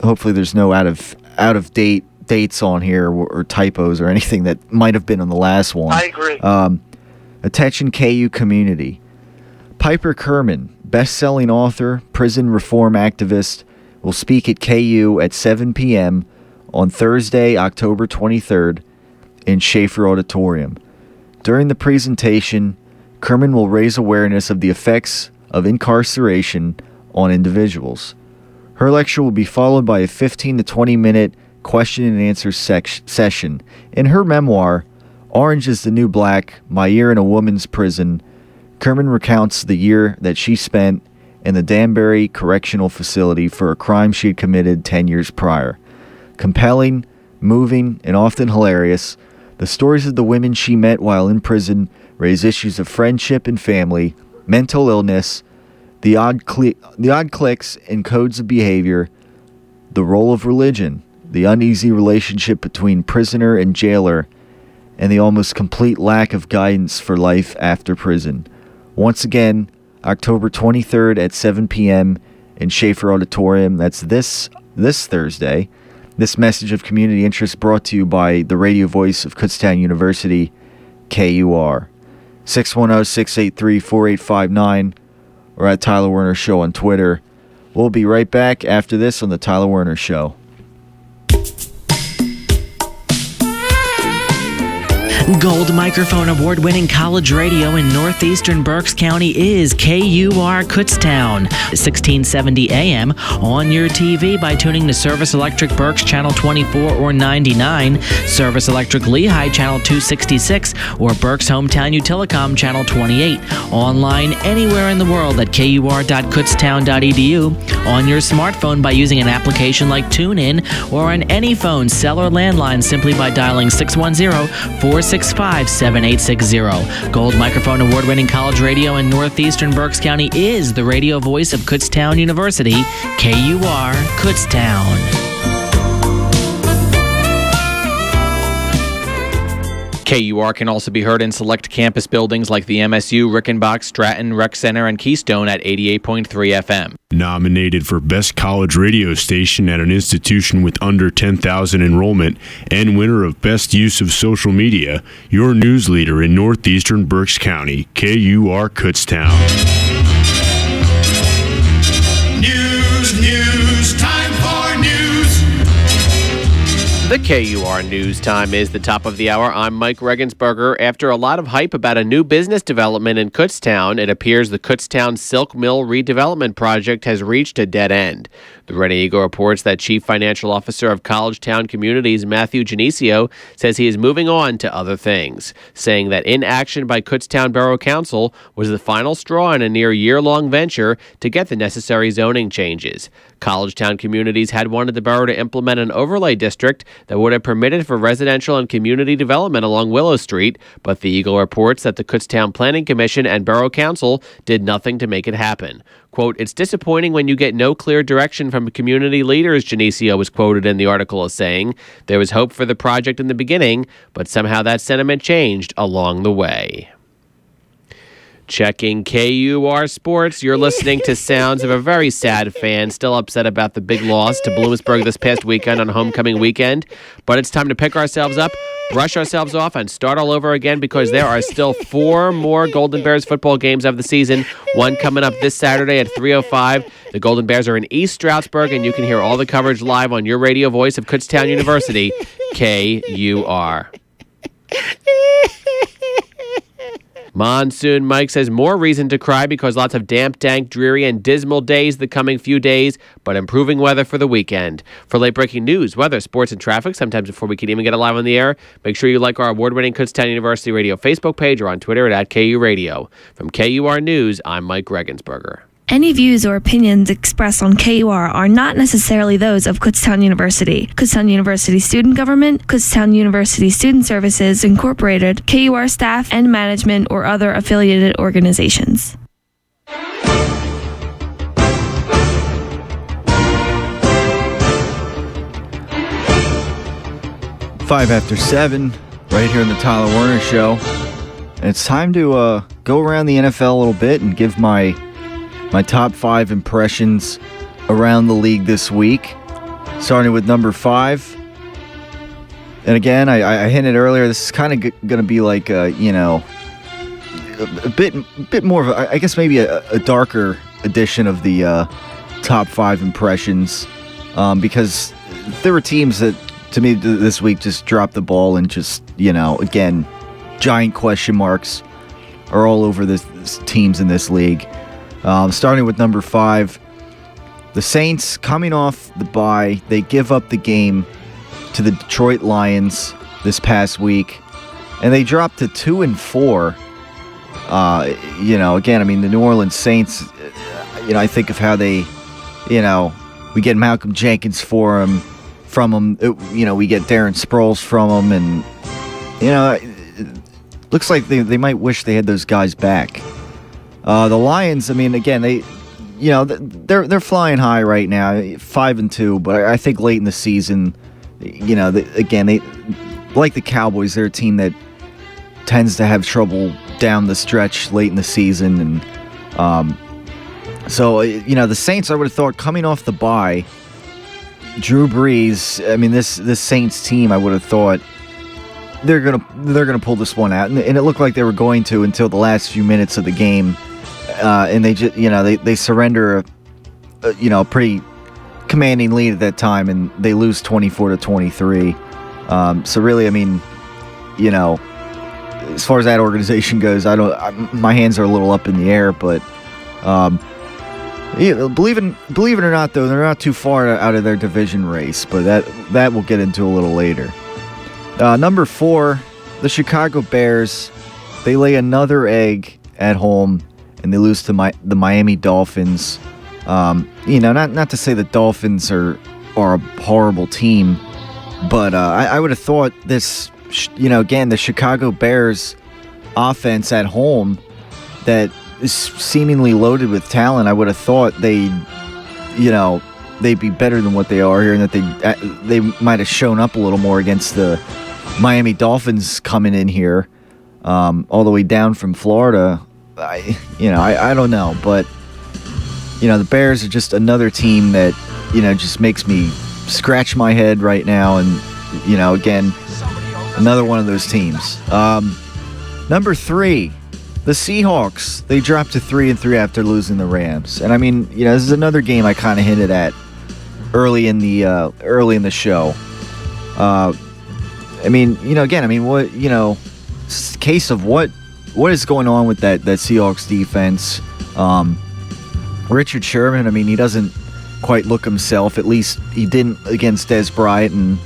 hopefully there's no out of date dates on here or typos or anything that might have been on the last one. I agree. Attention KU community. Piper Kerman, best-selling author, prison reform activist, will speak at KU at 7 p.m. on Thursday, October 23rd in Schaefer Auditorium. During the presentation, Kerman will raise awareness of the effects of incarceration on individuals. Her lecture will be followed by a 15 to 20-minute question and answer session. In her memoir, Orange is the New Black, My Year in a Woman's Prison, Kerman recounts the year that she spent in the Danbury Correctional Facility for a crime she had committed 10 years prior. Compelling, moving, and often hilarious, the stories of the women she met while in prison raise issues of friendship and family, mental illness, the odd cliques and codes of behavior, the role of religion, the uneasy relationship between prisoner and jailer, and the almost complete lack of guidance for life after prison. Once again, October 23rd at 7 p.m. in Schaefer Auditorium. That's this Thursday. This message of community interest brought to you by the radio voice of Kutztown University, KUR. 610-683-4859 or at Tyler Werner Show on Twitter. We'll be right back after this on the Tyler Werner Show. Gold Microphone Award-winning college radio in northeastern Berks County is KUR Kutztown, 1670 AM, on your TV by tuning to Service Electric Berks Channel 24 or 99, Service Electric Lehigh Channel 266, or Berks Hometown Utilicom Channel 28, online anywhere in the world at kur.kutztown.edu, on your smartphone by using an application like TuneIn, or on any phone, cell or landline simply by dialing 610-465-7860. Gold Microphone Award-winning college radio in northeastern Berks County is the radio voice of Kutztown University, KUR Kutztown. KUR can also be heard in select campus buildings like the MSU, Rickenbach, Stratton, Rec Center, and Keystone at 88.3 FM. Nominated for Best College Radio Station at an institution with under 10,000 enrollment and winner of Best Use of Social Media, your news leader in northeastern Berks County, KUR Kutztown. News, time for news. The KUR News Time is the top of the hour. I'm Mike Regensberger. After a lot of hype about a new business development in Kutztown, it appears the Kutztown Silk Mill redevelopment project has reached a dead end. The Red Eagle reports that Chief Financial Officer of College Town Communities, Matthew Genesio, says he is moving on to other things, saying that inaction by Kutztown Borough Council was the final straw in a near year-long venture to get the necessary zoning changes. College Town Communities had wanted the borough to implement an overlay district that would have permitted for residential and community development along Willow Street, but the Eagle reports that the Kutztown Planning Commission and Borough Council did nothing to make it happen. Quote, "It's disappointing when you get no clear direction from community leaders," Genesio was quoted in the article as saying. There was hope for the project in the beginning, but somehow that sentiment changed along the way. Checking KUR Sports, you're listening to sounds of a very sad fan, still upset about the big loss to Bloomsburg this past weekend on homecoming weekend. But it's time to pick ourselves up, brush ourselves off, and start all over again because there are still 4 more Golden Bears football games of the season. One coming up this Saturday at 3:05. The Golden Bears are in East Stroudsburg, and you can hear all the coverage live on your radio voice of Kutztown University, KUR. Monsoon Mike says more reason to cry because lots of damp, dank, dreary, and dismal days the coming few days, but improving weather for the weekend. For late-breaking news, weather, sports, and traffic, sometimes before we can even get it live on the air, make sure you like our award-winning Kutztown University Radio Facebook page or on Twitter at KU Radio. From KUR News, I'm Mike Regensberger. Any views or opinions expressed on KUR are not necessarily those of Kutztown University, Kutztown University Student Government, Kutztown University Student Services, Incorporated, KUR staff and management, or other affiliated organizations. 7:05, right here on the Tyler Werner Show. And it's time to go around the NFL a little bit and give my top 5 impressions around the league this week, starting with number 5. And again, I hinted earlier, this is kind of going to be like, a bit more of, I guess maybe a darker edition of the top 5 impressions, because there were teams that, to me, this week just dropped the ball and just, again, giant question marks are all over this teams in this league. Starting with number 5, the Saints coming off the bye, they give up the game to the Detroit Lions this past week, and they dropped to 2-4. Again, I mean, the New Orleans Saints, I think of how they, we get Malcolm Jenkins from them, we get Darren Sproles from them, and, it looks like they might wish they had those guys back. The Lions, I mean, again, they're flying high right now, 5-2. But I think late in the season, they like the Cowboys, they're a team that tends to have trouble down the stretch late in the season, and the Saints, I would have thought, coming off the bye, Drew Brees, I mean, this Saints team, I would have thought they're gonna pull this one out, and it looked like they were going to until the last few minutes of the game. And they just, they surrender a pretty commanding lead at that time, and they lose 24-23. So really, I mean, as far as that organization goes, my hands are a little up in the air. But believe it or not, though, they're not too far out of their division race. But that we'll get into a little later. Number 4, the Chicago Bears. They lay another egg at home, and they lose to the Miami Dolphins. Not to say the Dolphins are a horrible team, but I would have thought this, again, the Chicago Bears offense at home that is seemingly loaded with talent, I would have thought they'd be better than what they are here, and that they might have shown up a little more against the Miami Dolphins coming in here, all the way down from Florida. I don't know, but the Bears are just another team that just makes me scratch my head right now, and again, another one of those teams. Number 3, the Seahawks. They dropped to 3-3 after losing the Rams, and I mean, this is another game I kind of hinted at early in the show. Case of what is going on with that Seahawks defense. Richard Sherman, I mean, he doesn't quite look himself. At least he didn't against Dez Bryant. And,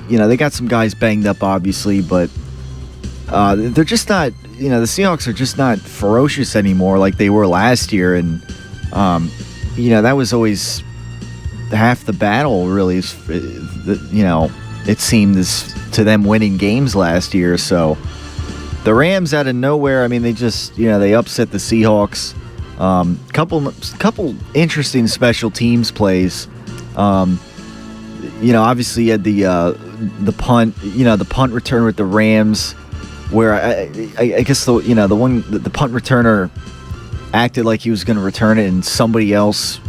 they got some guys banged up, obviously. But they're just not, the Seahawks are just not ferocious anymore like they were last year. And, that was always half the battle, really. It seemed to them winning games last year. So the Rams out of nowhere, I mean, they just, they upset the Seahawks. Couple interesting special teams plays. Obviously you had the punt, the punt return with the Rams. where I guess the punt returner acted like he was going to return it and somebody else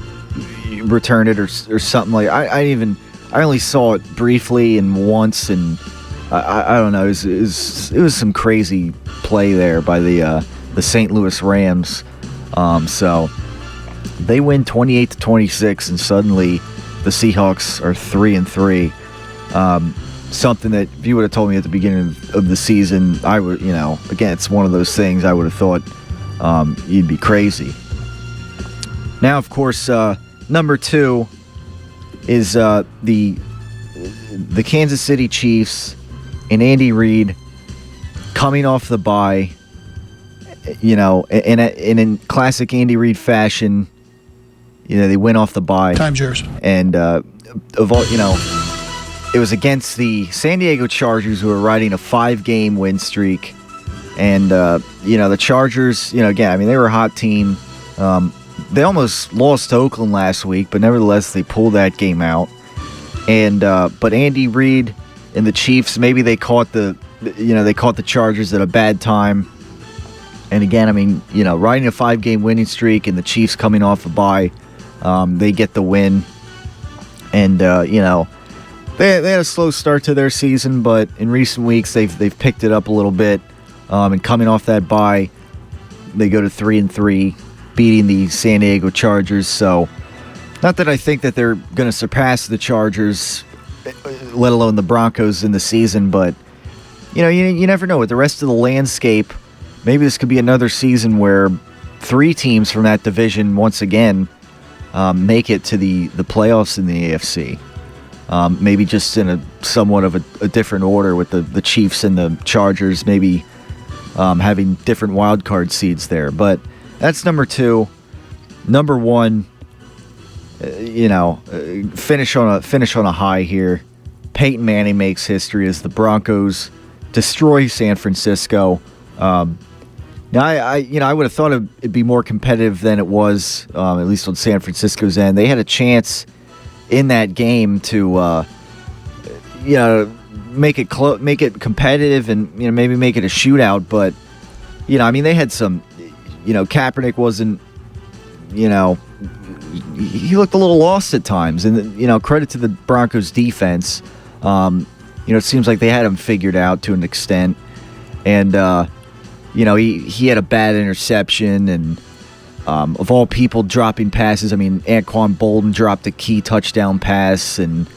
returned it or something like. I only saw it briefly and once, and I don't know. It was some crazy play there by the St. Louis Rams. So they win 28-26, and suddenly the Seahawks are 3-3. Something that if you would have told me at the beginning of the season, I would, again, it's one of those things I would have thought you'd be crazy. Now, of course, number 2 is the Kansas City Chiefs and Andy Reid coming off the bye. In classic Andy Reid fashion, they went off the bye. Time's yours. And it was against the San Diego Chargers, who were riding a 5-game win streak. And, the Chargers, again, they were a hot team. They almost lost to Oakland last week, but nevertheless, they pulled that game out. And, but Andy Reid and the Chiefs, maybe they caught the Chargers at a bad time. And again, riding a 5-game winning streak and the Chiefs coming off a bye, they get the win. And, they had a slow start to their season, but in recent weeks they've picked it up a little bit. And coming off that bye, they go to 3-3, beating the San Diego Chargers. So, not that I think that they're going to surpass the Chargers, let alone the Broncos in the season, but you never know. With the rest of the landscape, maybe this could be another season where 3 teams from that division once again make it to the playoffs in the AFC. Maybe just in a somewhat of a different order, with the Chiefs and the Chargers maybe having different wild card seeds there. But that's number 2. Number 1, finish on a high here. Peyton Manning makes history as the Broncos destroy San Francisco. Now I would have thought it'd be more competitive than it was, at least on San Francisco's end. They had a chance in that game to make it competitive and maybe make it a shootout, but they had some, Kaepernick wasn't, he looked a little lost at times, and credit to the Broncos defense. It seems like they had him figured out to an extent, and he had a bad interception, and of all people dropping passes, Anquan Bolden dropped a key touchdown pass, and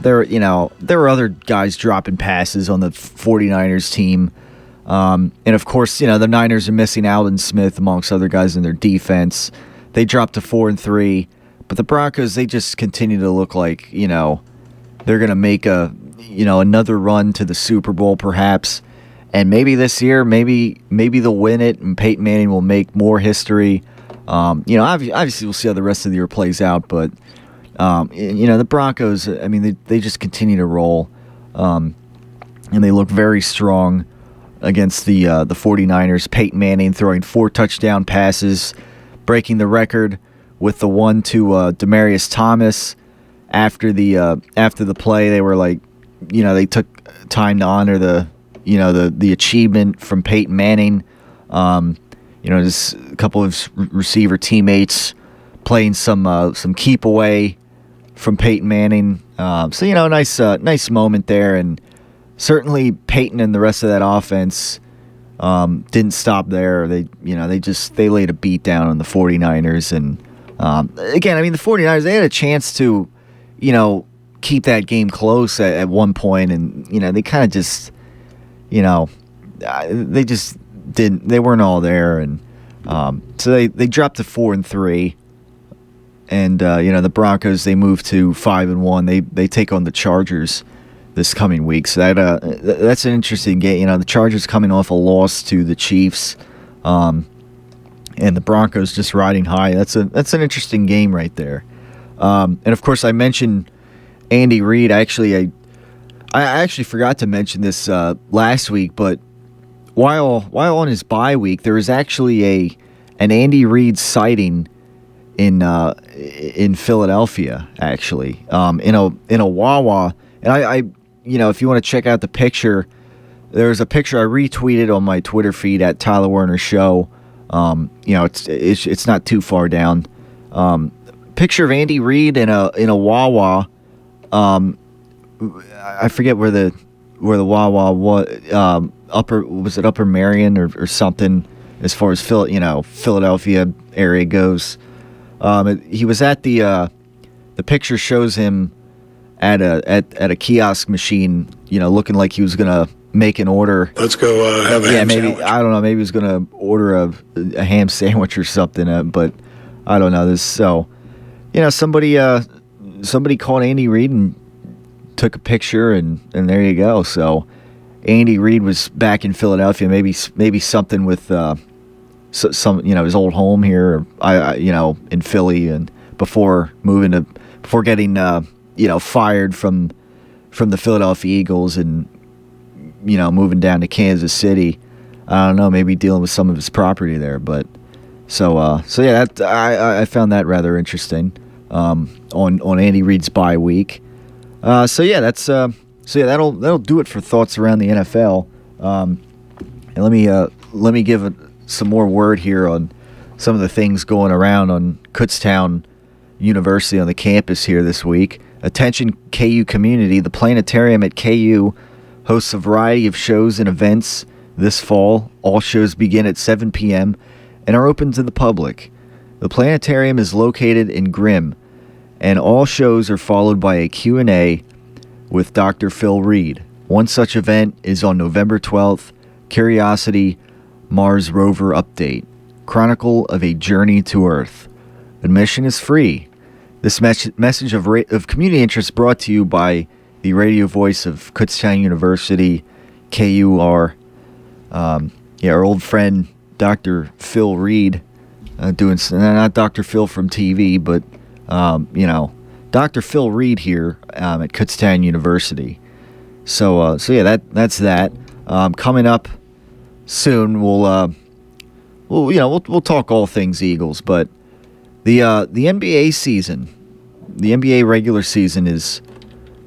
there were other guys dropping passes on the 49ers team. And of course, the Niners are missing Alden Smith amongst other guys in their defense. They dropped to 4-3, but the Broncos, they just continue to look like, they're going to make another run to the Super Bowl perhaps. And maybe this year, maybe they'll win it, and Peyton Manning will make more history. Obviously we'll see how the rest of the year plays out, but the Broncos, they just continue to roll, and they look very strong against the 49ers. Peyton Manning throwing 4 touchdown passes, breaking the record with the one to Demaryius Thomas. After the play, they were like, they took time to honor the achievement from Peyton Manning. Just a couple of receiver teammates playing some keep away from Peyton Manning. Nice moment there, and certainly Peyton and the rest of that offense didn't stop there. They laid a beat down on the 49ers, and again, the 49ers, they had a chance to, keep that game close at one point, and they kind of just, they just didn't. They weren't all there, and so they dropped to 4-3, and the Broncos, they moved to 5-1. They take on the Chargers this coming week, so that's an interesting game. The Chargers coming off a loss to the Chiefs, and the Broncos just riding high. That's an interesting game right there. And of course, I mentioned Andy Reid. I actually forgot to mention this last week, but while on his bye week, there was actually an Andy Reid sighting in Philadelphia, actually, in a Wawa. And I if you want to check out the picture, there's a picture I retweeted on my Twitter feed at Tyler Werner Show. It's not too far down. Picture of Andy Reid in a Wawa. I forget where the Wawa was. Upper Marion or something as far as Philadelphia area goes. He was at the picture shows him at a kiosk machine, looking like he was gonna make an order. Let's go have a ham sandwich. I don't know, maybe he was gonna order a ham sandwich or something, but I don't know this. So, somebody called Andy Reid and took a picture, and there you go. So Andy Reid was back in Philadelphia, maybe something with some his old home here, in Philly, and before getting fired from the Philadelphia Eagles and moving down to Kansas City. I don't know, maybe dealing with some of his property there, but so yeah, that I found that rather interesting on Andy Reid's bye week. That'll do it for thoughts around the NFL. And let me give some more word here on some of the things going around on Kutztown University on the campus here this week. Attention KU community, the planetarium at KU hosts a variety of shows and events this fall. All shows begin at 7 p.m. and are open to the public. The planetarium is located in Grimm, and all shows are followed by a Q&A with Dr. Phil Reed. One such event is on November 12th, Curiosity Mars Rover Update, Chronicle of a Journey to Earth. Admission is free. This message of community interest brought to you by the radio voice of Kutztown University, KUR. Our old friend Dr. Phil Reed, not Dr. Phil from TV, but Dr. Phil Reed here at Kutztown University. So that's that. Coming up soon, we'll talk all things Eagles, but the NBA season, the NBA regular season is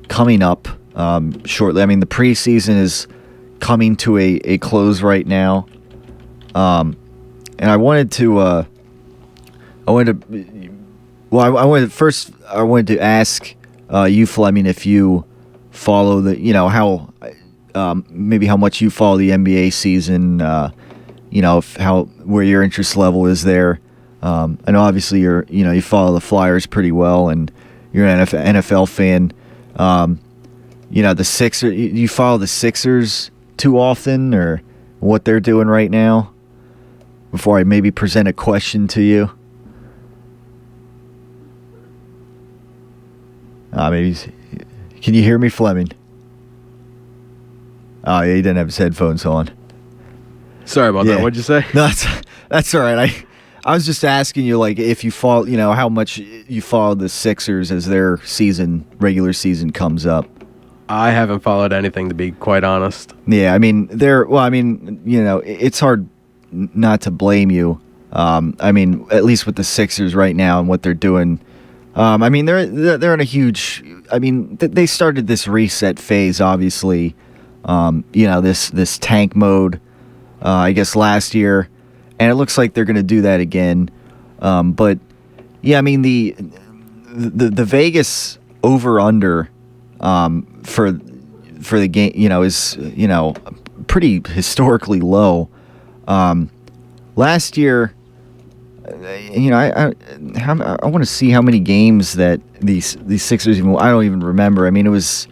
coming up shortly. I mean, the preseason is coming to a close right now, and I wanted to ask you, Fleming, if you follow maybe how much you follow the NBA season, where your interest level is there. I know obviously you follow the Flyers pretty well, and you're an NFL fan. The Sixers. You follow the Sixers too often, or what they're doing right now? Before I maybe present a question to you. Maybe. Can you hear me, Fleming? Oh, yeah, he didn't have his headphones on. Sorry about that. What'd you say? No, that's all right. I was just asking you, if you follow, how much you follow the Sixers as their regular season comes up. I haven't followed anything, to be quite honest. Yeah, I mean, it's hard not to blame you. At least with the Sixers right now and what they're doing. They're in a huge. They started this reset phase, obviously. This tank mode, I guess last year, and it looks like they're going to do that again. But yeah, the Vegas over under for the game, is pretty historically low. Last year. I want to see how many games that these Sixers even. I don't even remember. It was.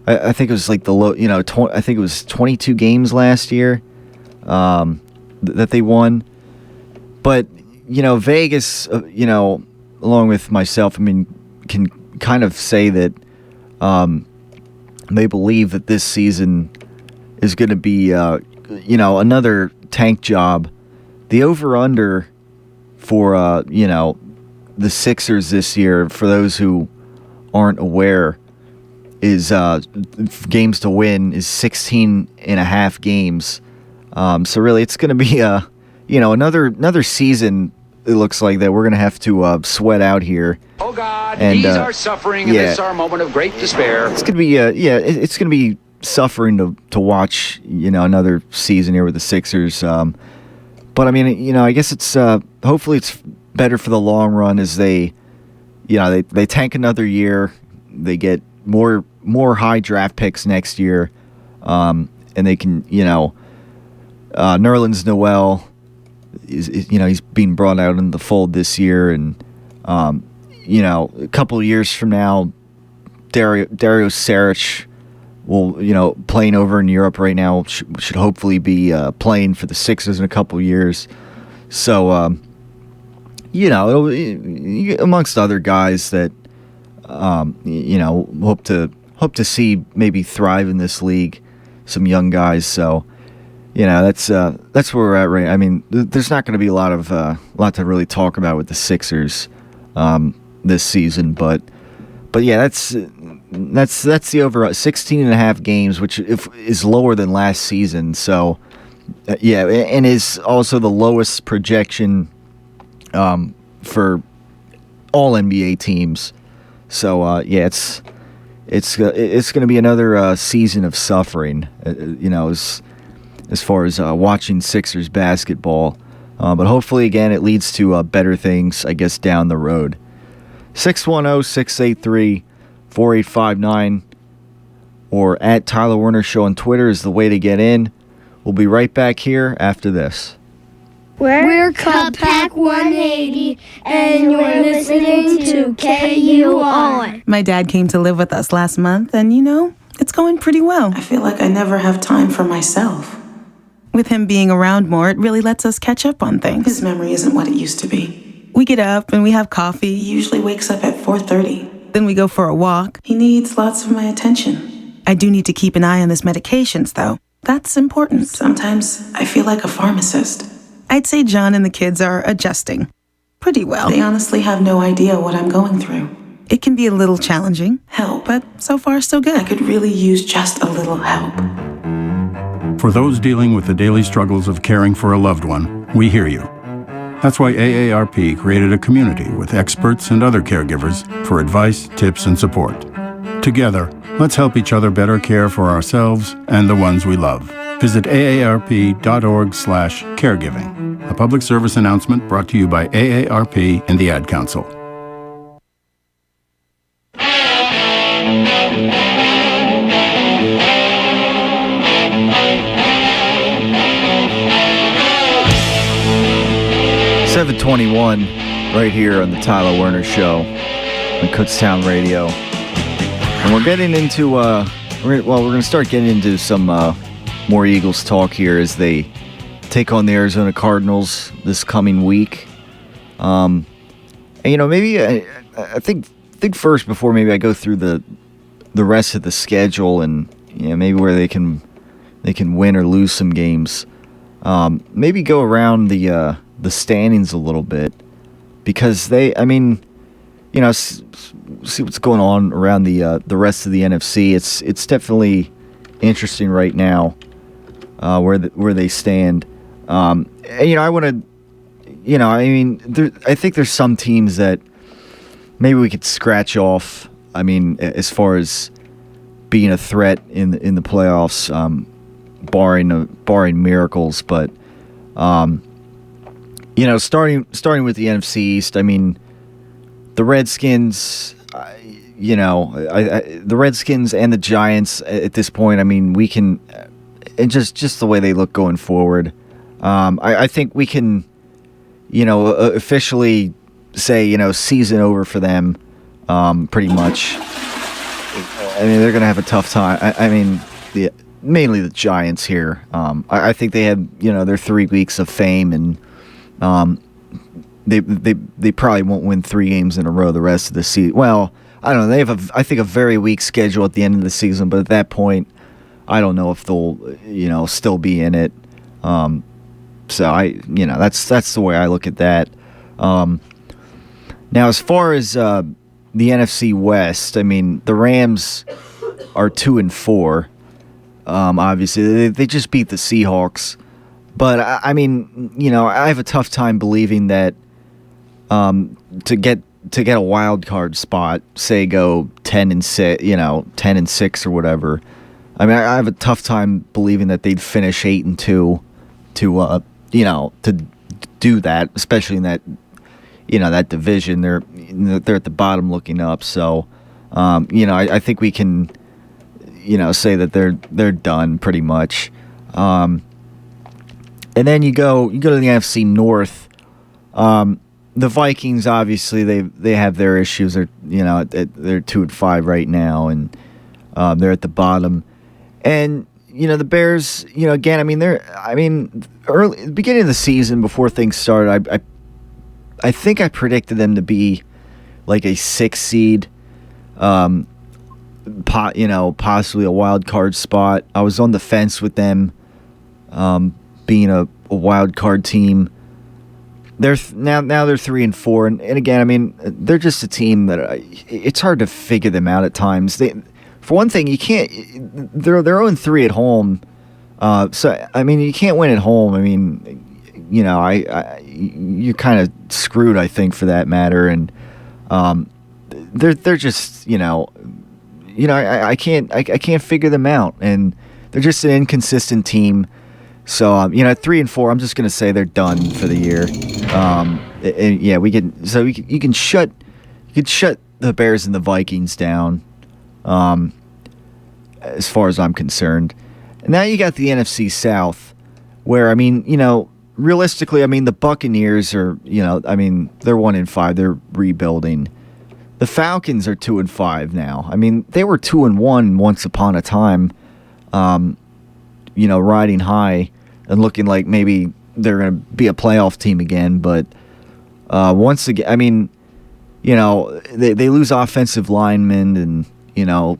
I think it was like the low. I think it was 22 games last year, that they won. But Vegas. Along with myself, can kind of say that they believe that this season is going to be another tank job. The over under for the Sixers this year, for those who aren't aware, is games to win is 16.5 games. So really, it's going to be another season. It looks like that we're going to have to sweat out here. Oh God, these are suffering, and this is our moment of great despair. It's going to be it's going to be suffering to watch, another season here with the Sixers. But I mean, I guess it's hopefully it's better for the long run as they tank another year, they get more high draft picks next year, and they can, Nerlens Noel is he's being brought out in the fold this year, and a couple of years from now, Dario Saric will, playing over in Europe right now, should hopefully be playing for the Sixers in a couple of years. So, amongst other guys that, hope to see maybe thrive in this league, some young guys. So, that's where we're at right. I mean, there's not going to be a lot to really talk about with the Sixers this season, but yeah, that's the over 16 and a half games, which is lower than last season. So, yeah, and is also the lowest projection for all NBA teams. So, yeah, it's going to be another season of suffering, as far as watching Sixers basketball. But hopefully, again, it leads to better things, I guess, down the road. 610-683-4859 or at Tyler Werner Show on Twitter is the way to get in. We'll be right back here after this. We're Cub Pack 180, and you're listening to KUR. My dad came to live with us last month, and it's going pretty well. I feel like I never have time for myself. With him being around more, it really lets us catch up on things. His memory isn't what it used to be. We get up and we have coffee. He usually wakes up at 4:30. Then we go for a walk. He needs lots of my attention. I do need to keep an eye on his medications, though. That's important. Sometimes I feel like a pharmacist. I'd say John and the kids are adjusting pretty well. They honestly have no idea what I'm going through. It can be a little challenging. Help. But so far, so good. I could really use just a little help. For those dealing with the daily struggles of caring for a loved one, we hear you. That's why AARP created a community with experts and other caregivers for advice, tips, and support. Together, let's help each other better care for ourselves and the ones we love. Visit aarp.org/caregiving. A public service announcement brought to you by AARP and the Ad Council. .21 right here on the Tyler Werner Show on Kutztown Radio. And we're getting into, we're going to start getting into some more Eagles talk here as they take on the Arizona Cardinals this coming week. And, maybe I think first before maybe I go through the rest of the schedule and, maybe where they can win or lose some games. Maybe go around the standings a little bit, because see what's going on around the rest of the NFC. It's definitely interesting right now where they stand. I want to, I think there's some teams that maybe we could scratch off. As far as being a threat in the playoffs, barring miracles, but. Starting with the NFC East, the Redskins, the Redskins and the Giants at this point, we can, and just the way they look going forward, I think we can, officially say, season over for them, pretty much. They're going to have a tough time. Mainly the Giants here. I think they had, their 3 weeks of fame, and they probably won't win 3 games in a row the rest of the season. Well, I don't know. They have I think a very weak schedule at the end of the season, but at that point, I don't know if they'll still be in it. So that's the way I look at that. Now, as far as the NFC West, the Rams are 2-4. Obviously, they just beat the Seahawks. But I have a tough time believing that to get a wild card spot, say go 10-6, 10-6 or whatever, I mean, I have a tough time believing that they'd finish 8-2 to do that, especially in that, that division. They're at the bottom looking up. So, I think we can, say that they're done pretty much. And then you go to the NFC North. The Vikings, obviously, they have their issues. They're 2-5 right now, and they're at the bottom. And the Bears, again, I mean, early beginning of the season before things started, I think I predicted them to be like a 6 seed, possibly a wild card spot. I was on the fence with them being a wild card team. They're now they're 3-4, and again, I mean, they're just a team that it's hard to figure them out at times. For one thing, you can't. They're 0-3 at home, so I mean, you can't win at home. I mean, you're kind of screwed, I think, for that matter. And they're just I can't figure them out, and they're just an inconsistent team. So at 3-4, I'm just gonna say they're done for the year. And yeah, we can. So you can shut the Bears and the Vikings down. As far as I'm concerned. And now you got the NFC South, where, I mean, realistically, I mean, the Buccaneers are, they're 1-5. They're rebuilding. The Falcons are 2-5 now. I mean, they were 2-1 once upon a time, riding high and looking like maybe they're going to be a playoff team again. But once again, I mean, they lose offensive linemen, and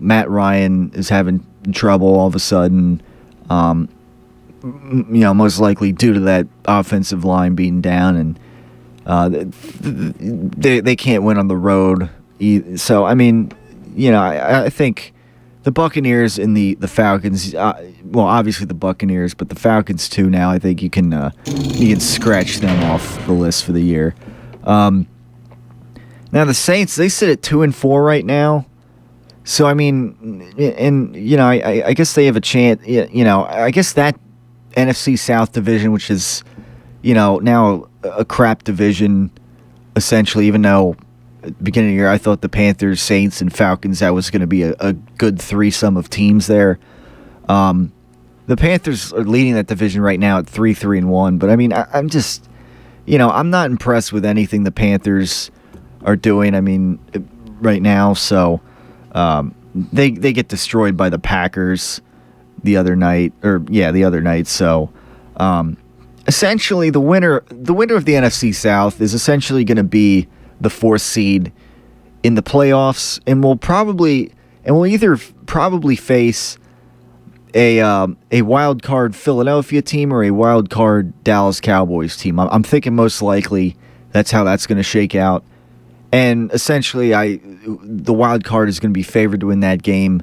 Matt Ryan is having trouble all of a sudden, most likely due to that offensive line being down, and they can't win on the road. So, I mean, I think the Buccaneers and the Falcons, obviously the Buccaneers, but the Falcons too now, I think you can scratch them off the list for the year. Now the Saints, they sit at 2-4 right now. So, I mean, and, I guess they have a chance, I guess that NFC South division, which is, now a crap division, essentially, even though at the beginning of the year I thought the Panthers, Saints, and Falcons, that was going to be a good threesome of teams there. The Panthers are leading that division right now at 3-1, but, I mean, I'm just, I'm not impressed with anything the Panthers are doing, I mean, right now, so... They get destroyed by the Packers the other night. So, essentially, the winner of the NFC South is essentially going to be the 4th seed in the playoffs, and we'll either face a wild card Philadelphia team or a wild card Dallas Cowboys team. I'm thinking most likely that's how that's going to shake out. And essentially, the wild card is going to be favored to win that game.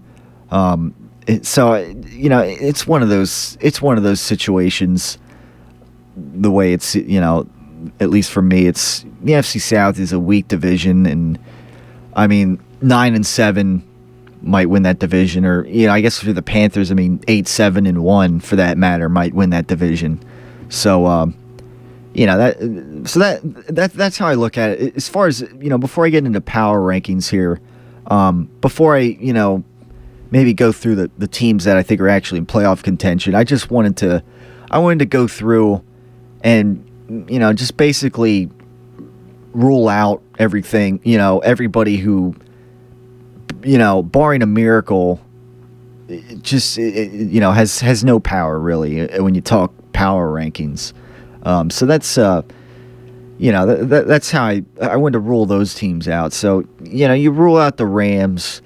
So it's one of those situations. The way it's at least for me, it's the NFC South is a weak division, and I mean 9-7 might win that division, or I guess for the Panthers, I mean 8-7-1 for that matter might win that division. So. That's how I look at it. As far as, before I get into power rankings here, before I, maybe go through the teams that I think are actually in playoff contention, I wanted to go through and, just basically rule out everything, everybody who, barring a miracle, has no power really when you talk power rankings. So that's that's how I wanted to rule those teams out. So you rule out the Rams,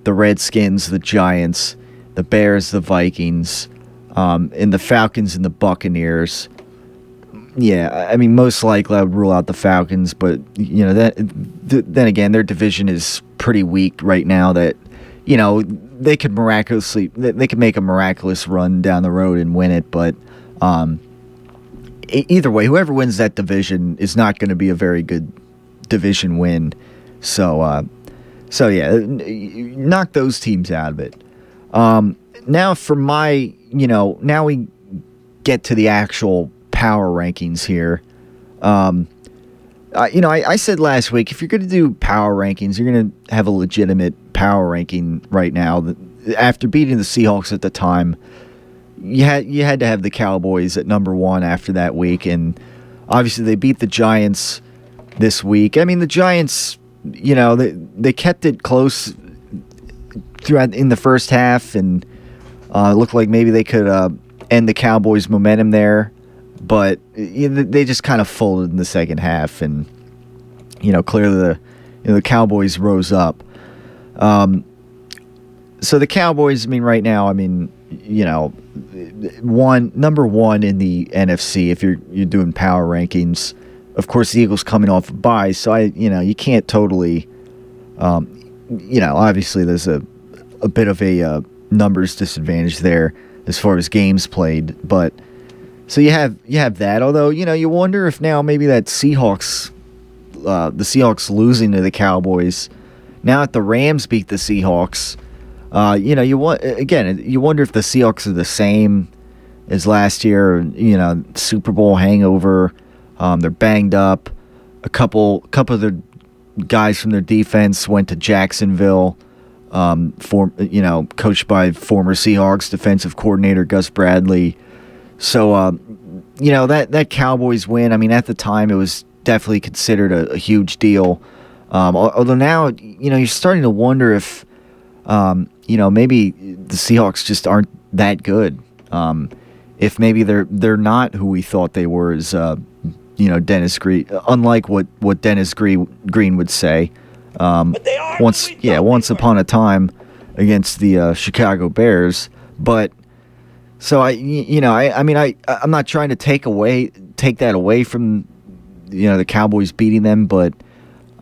the Redskins, the Giants, the Bears, the Vikings, and the Falcons and the Buccaneers. Yeah, I mean most likely I would rule out the Falcons, but then again their division is pretty weak right now. That they could make a miraculous run down the road and win it, but. Either way, whoever wins that division is not going to be a very good division win. So yeah, knock those teams out of it. now for my, now we get to the actual power rankings here. I said last week, if you're going to do power rankings, you're going to have a legitimate power ranking right now. After beating the Seahawks at the time, you had to have the Cowboys at number 1 after that week, and obviously they beat the Giants this week. I mean, the Giants, they kept it close throughout in the first half, and it looked like maybe they could end the Cowboys' momentum there, but they just kind of folded in the second half, and clearly the Cowboys rose up. So the Cowboys, right now, number 1 in the NFC if you're doing power rankings. Of course, the Eagles coming off a bye, so you can't totally, obviously there's a bit of a numbers disadvantage there as far as games played, but so you have that. Although you wonder if now maybe that the Seahawks losing to the Cowboys, now that the Rams beat the Seahawks. You wonder if the Seahawks are the same as last year. Super Bowl hangover. They're banged up. A couple of their guys from their defense went to Jacksonville. Coached by former Seahawks defensive coordinator Gus Bradley. So, that Cowboys win. At the time it was definitely considered a huge deal. Although now, you're starting to wonder if. Maybe the Seahawks just aren't that good. If maybe they're not who we thought they were, as Dennis Green. Unlike what Dennis Green would say. Once upon a time against the Chicago Bears. But so I'm not trying to take that away from the Cowboys beating them, but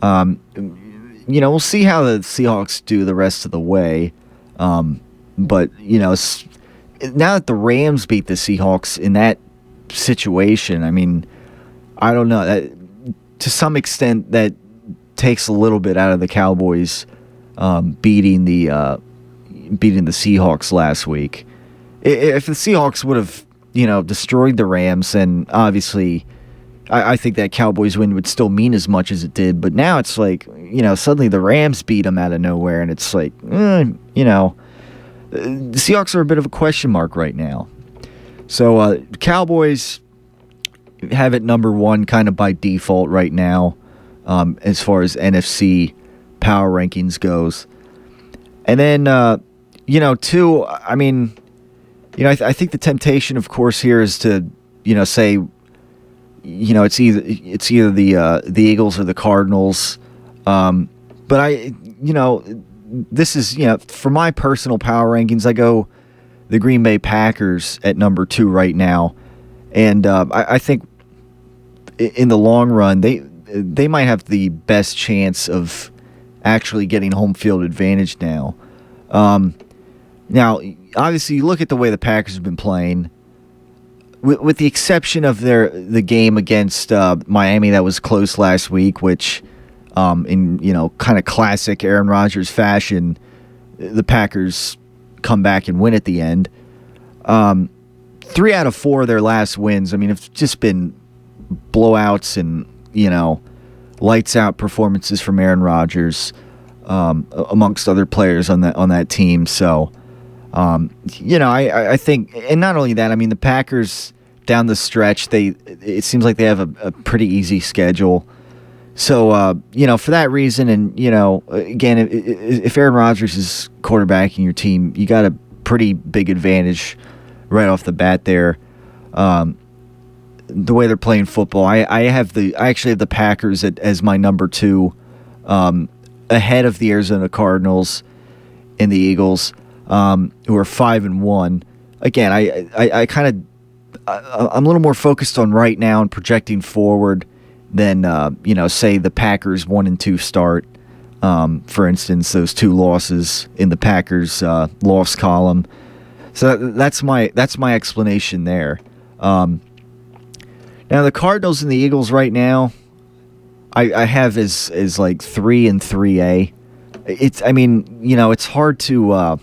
we'll see how the Seahawks do the rest of the way. But now that the Rams beat the Seahawks in that situation, I don't know. That, to some extent, that takes a little bit out of the Cowboys beating the Seahawks last week. If the Seahawks would have destroyed the Rams, then obviously I think that Cowboys win would still mean as much as it did. But now it's like, suddenly the Rams beat them out of nowhere, and it's like, the Seahawks are a bit of a question mark right now. So Cowboys have it number 1 kind of by default right now, as far as NFC power rankings goes. And then, 2, I think the temptation, of course, here is to, say, it's either the Eagles or the Cardinals. But this is, for my personal power rankings, I go the Green Bay Packers at number 2 right now. And I think in the long run, they might have the best chance of actually getting home field advantage now. Now, obviously, you look at the way the Packers have been playing. With the exception of the game against Miami that was close last week, which in kind of classic Aaron Rodgers fashion, the Packers come back and win at the end. 3 out of 4 of their last wins, have just been blowouts and lights out performances from Aaron Rodgers, amongst other players on that team. So. I think, and not only that, the Packers down the stretch, it seems like they have a pretty easy schedule. So, for that reason, and, again, if Aaron Rodgers is quarterbacking your team, you got a pretty big advantage right off the bat there. The way they're playing football, I actually have the Packers as my number 2, ahead of the Arizona Cardinals and the Eagles. Who are 5-1. Again, I'm a little more focused on right now and projecting forward than say the Packers 1-2 start. For instance, those 2 losses in the Packers loss column. So that's my explanation there. Now the Cardinals and the Eagles right now, I have as like 3 and 3A. It's hard to.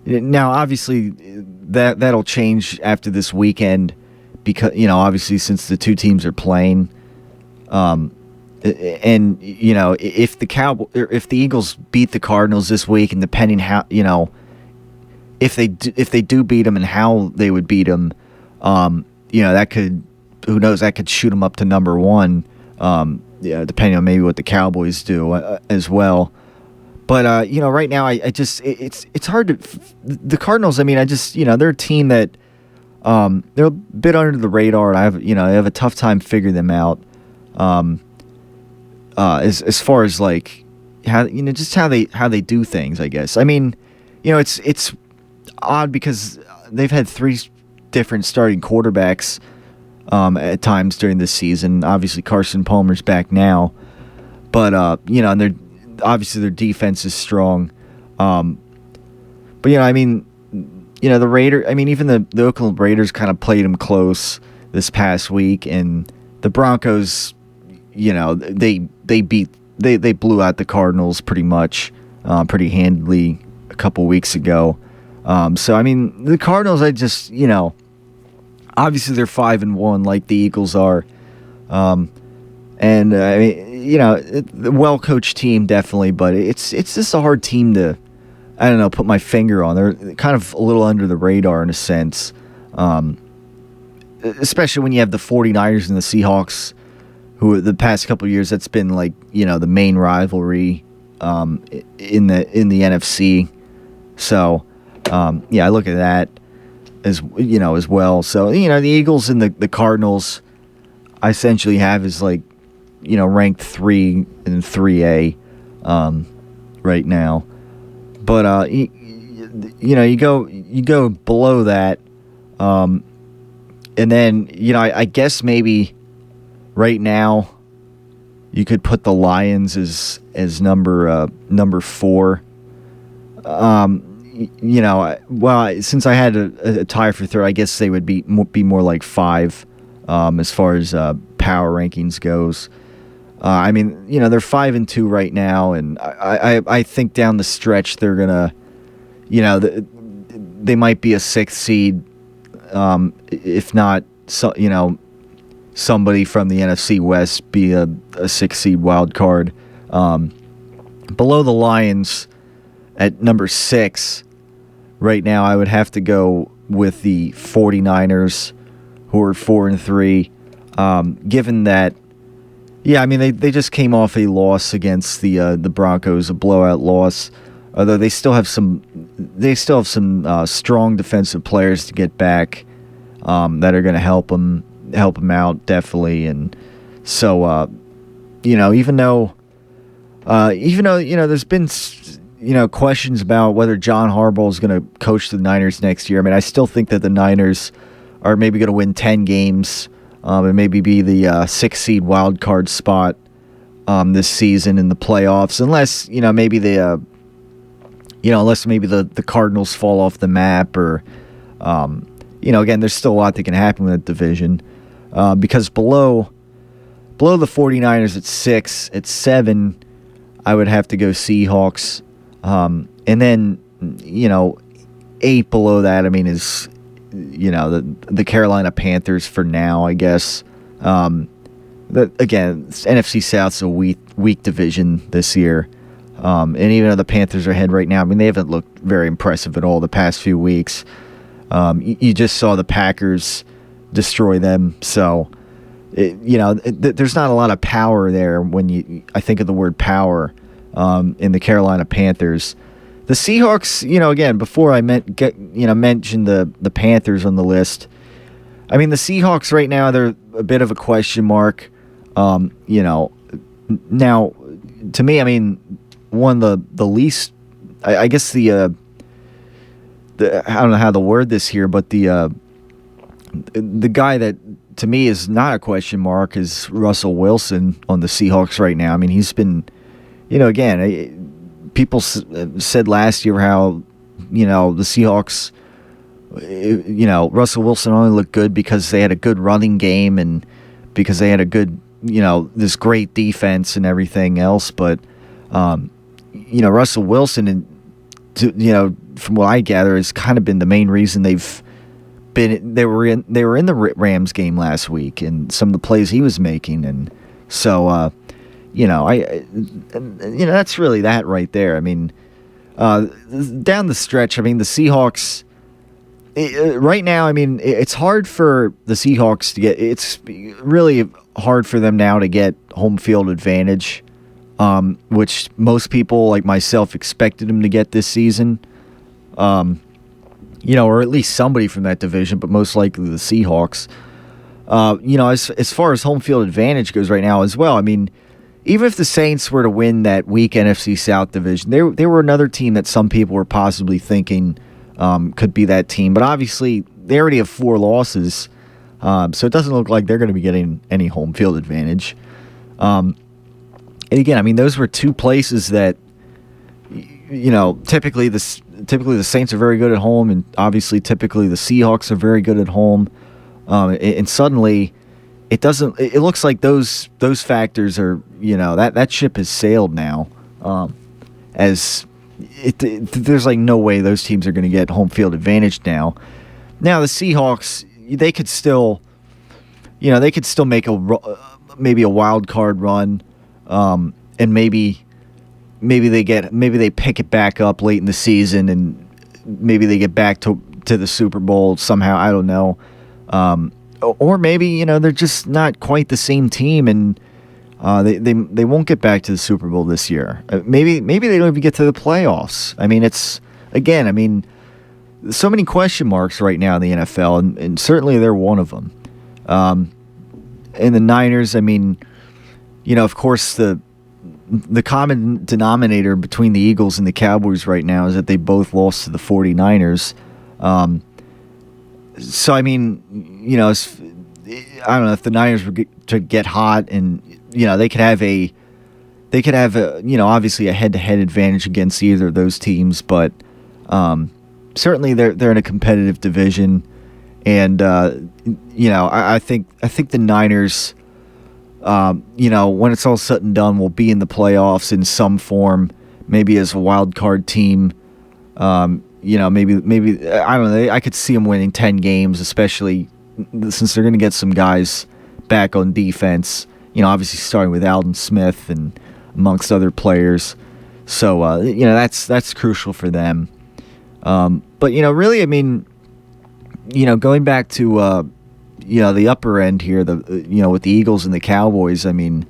Now, obviously, that'll change after this weekend because, obviously since the two teams are playing. And, if the Eagles beat the Cardinals this week, and depending how, if they do beat them and how they would beat them, that could, who knows, that could shoot them up to number one, depending on maybe what the Cowboys do as well. But, right now, it's hard to, the Cardinals, they're a team that, they're a bit under the radar, and I have a tough time figuring them out. As far as like how just how they do things, I guess. It's odd because they've had three different starting quarterbacks at times during this season. Obviously, Carson Palmer's back now, but and they're obviously their defense is strong. The Raiders. Even the Oakland Raiders kind of played them close this past week, and the Broncos. They blew out the Cardinals pretty much, pretty handily a couple weeks ago. The Cardinals, obviously they're 5-1 like the Eagles are. The well-coached team definitely, but it's just a hard team to, put my finger on. They're kind of a little under the radar in a sense, especially when you have the 49ers and the Seahawks, who the past couple of years, that's been like, the main rivalry in the NFC. So, I look at that as well. So, the Eagles and the Cardinals I essentially have is like, ranked 3 and 3A right now. But, you go below that. And then, I guess maybe right now, you could put the Lions as number 4. Since I had a tie for third, I guess they would be more like 5 as far as power rankings goes. They're 5-2 right now, and I think down the stretch they're gonna, they might be a 6th seed, if not somebody from the NFC West be a 6th seed wild card. Below the Lions at number 6 right now, I would have to go with the 49ers, who are 4-3. Given that, they just came off a loss against the Broncos, a blowout loss. Although they still have some strong defensive players to get back that are going to help them out definitely. And so even though there's been questions about whether John Harbaugh is going to coach the Niners next year, I still think that the Niners are maybe going to win 10 games and maybe be the 6th seed wild card spot this season in the playoffs, unless maybe the Cardinals fall off the map, or again, there's still a lot that can happen with that division. Because below the 49ers at 6, at 7, I would have to go Seahawks. And then, 8 below that, is, the Carolina Panthers for now, I guess. Again, NFC South's a weak division this year. And even though the Panthers are ahead right now, they haven't looked very impressive at all the past few weeks. You just saw the Packers destroy them, so there's not a lot of power there when I think of the word power in the Carolina Panthers. The Seahawks, again, before I mentioned the Panthers on the list, the Seahawks right now, they're a bit of a question mark. Now, to me, one of the least, I guess I don't know how to word this here, but the guy that to me is not a question mark is Russell Wilson on the Seahawks right now. He's been, again, people said last year how, the Seahawks, Russell Wilson only looked good because they had a good running game and because they had a good, this great defense and everything else. But, Russell Wilson from what I gather, has kind of been the main reason they were in the Rams game last week, and some of the plays he was making, and so that's really that right there. I mean, down the stretch, I mean, the Seahawks right now, I mean, it's hard for the Seahawks to get. It's really hard for them now to get home field advantage, which most people like myself expected them to get this season. Or at least somebody from that division, but most likely the Seahawks. As far as home field advantage goes right now as well, I mean, even if the Saints were to win that weak NFC South division, they were another team that some people were possibly thinking could be that team. But obviously, they already have 4 losses, so it doesn't look like they're going to be getting any home field advantage. And again, I mean, those were 2 places that, typically the Saints are very good at home, and obviously typically the Seahawks are very good at home. And suddenly, it looks like those factors are, that ship has sailed now. There's like no way those teams are going to get home field advantage now. Now the Seahawks, they could still make maybe a wild card run, and maybe they pick it back up late in the season, and maybe they get back to the Super Bowl somehow. I don't know. Or maybe, they're just not quite the same team, and they won't get back to the Super Bowl this year. Maybe they don't even get to the playoffs. I mean, so many question marks right now in the NFL, and certainly they're one of them. And the Niners, I mean, of course, the common denominator between the Eagles and the Cowboys right now is that they both lost to the 49ers. So, I mean, I don't know if the Niners were to get hot, and, they could have obviously a head-to-head advantage against either of those teams, but certainly they're in a competitive division, and, I think the Niners, when it's all said and done, will be in the playoffs in some form, maybe as a wild card team. Maybe I don't know. I could see them winning 10 games, especially since they're going to get some guys back on defense. Obviously starting with Aldon Smith and amongst other players. So that's crucial for them. But really, I mean, going back to the upper end here, with the Eagles and the Cowboys. I mean,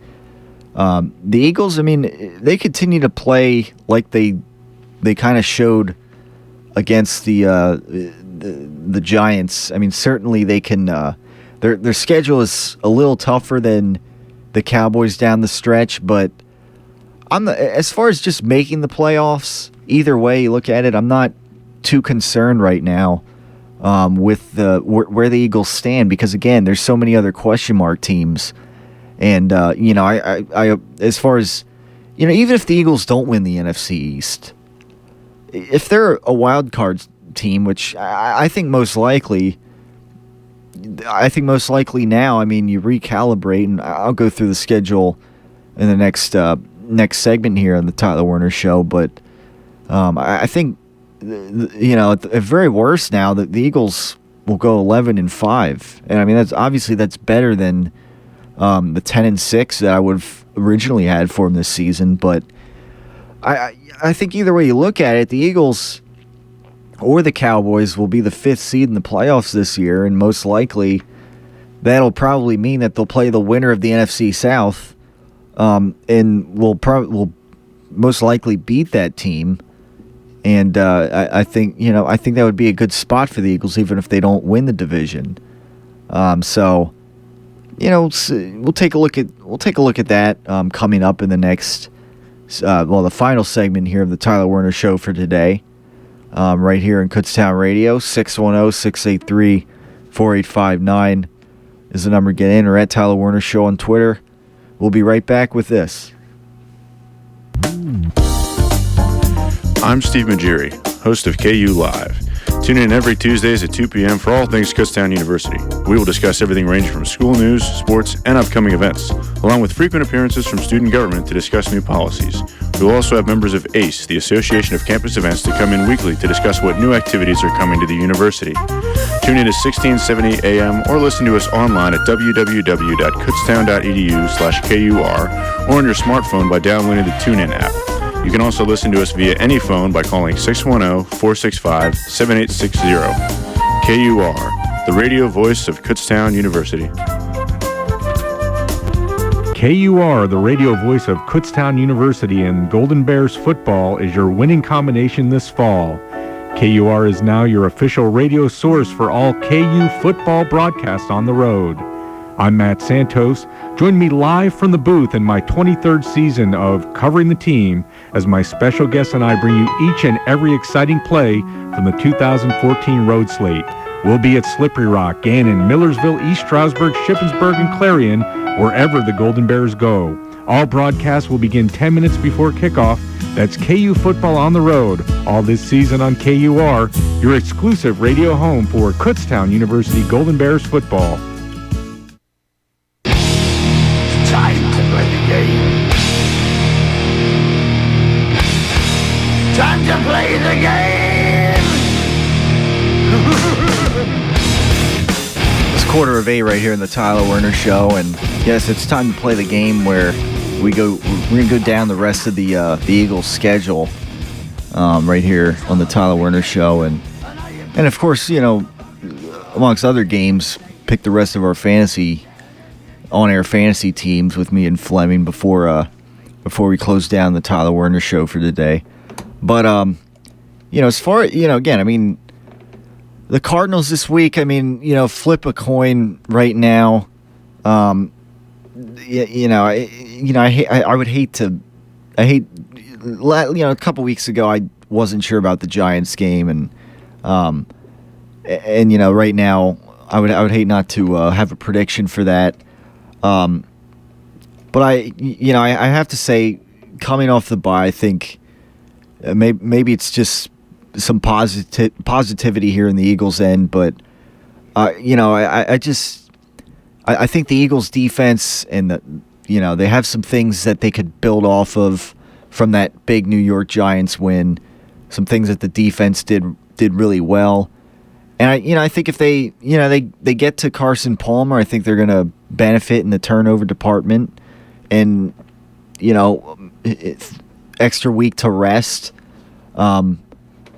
the Eagles. I mean, they continue to play like they kind of showed against the Giants. I mean, certainly they can. Their schedule is a little tougher than the Cowboys down the stretch, but as far as just making the playoffs, either way you look at it, I'm not too concerned right now with where the Eagles stand, because again, there's so many other question mark teams, and I as far as even if the Eagles don't win the NFC East, if they're a wild card team, which I think most likely now, I mean, you recalibrate, and I'll go through the schedule in the next segment here on the Tyler Werner Show, but I think at very worst now that the Eagles will go 11-5, and I mean that's better than the 10-6 that I would have originally had for them this season, but I think either way you look at it, the Eagles or the Cowboys will be the 5th seed in the playoffs this year, and most likely that'll probably mean that they'll play the winner of the NFC South, and will most likely beat that team. And I think that would be a good spot for the Eagles, even if they don't win the division. So we'll take a look at that coming up in the next. The final segment here of the Tyler Werner Show for today, right here in Kutztown Radio. 610-683-4859 is the number to get in, or at Tyler Werner Show on Twitter. We'll be right back with this. I'm Steve Majiri, host of KU Live. Tune in every Tuesdays at 2 p.m. for all things Kutztown University. We will discuss everything ranging from school news, sports, and upcoming events, along with frequent appearances from student government to discuss new policies. We will also have members of ACE, the Association of Campus Events, to come in weekly to discuss what new activities are coming to the university. Tune in to 1670 AM or listen to us online at www.kutztown.edu/KUR or on your smartphone by downloading the TuneIn app. You can also listen to us via any phone by calling 610-465-7860. KUR, the radio voice of Kutztown University. KUR, the radio voice of Kutztown University, and Golden Bears football is your winning combination this fall. KUR is now your official radio source for all KU football broadcasts on the road. I'm Matt Santos. Join me live from the booth in my 23rd season of Covering the Team as my special guests and I bring you each and every exciting play from the 2014 road slate. We'll be at Slippery Rock, Gannon, Millersville, East Stroudsburg, Shippensburg, and Clarion, wherever the Golden Bears go. All broadcasts will begin 10 minutes before kickoff. That's KU football on the road, all this season on KUR, your exclusive radio home for Kutztown University Golden Bears football. Time to play the game. Time to play the game. It's 7:15 right here in the Tyler Werner Show, and yes, it's time to play the game where we're gonna go down the rest of the Eagles' schedule right here on the Tyler Werner Show, and of course, you know, amongst other games, pick the rest of our on-air fantasy teams with me and Fleming before we close down the Tyler Werner Show for today. But you know, as far, you know, again, I mean, the Cardinals this week, I mean, you know, flip a coin right now. I hate, you know, a couple weeks ago I wasn't sure about the Giants game, and you know, right now I would hate not to have a prediction for that. But I have to say, coming off the bye, I think maybe it's just some positivity here in the Eagles' end, but you know, I think the Eagles' defense and they have some things that they could build off of from that big New York Giants win. Some things that the defense did really well, and I think if they get to Carson Palmer, I think they're going to benefit in the turnover department, and you know, extra week to rest.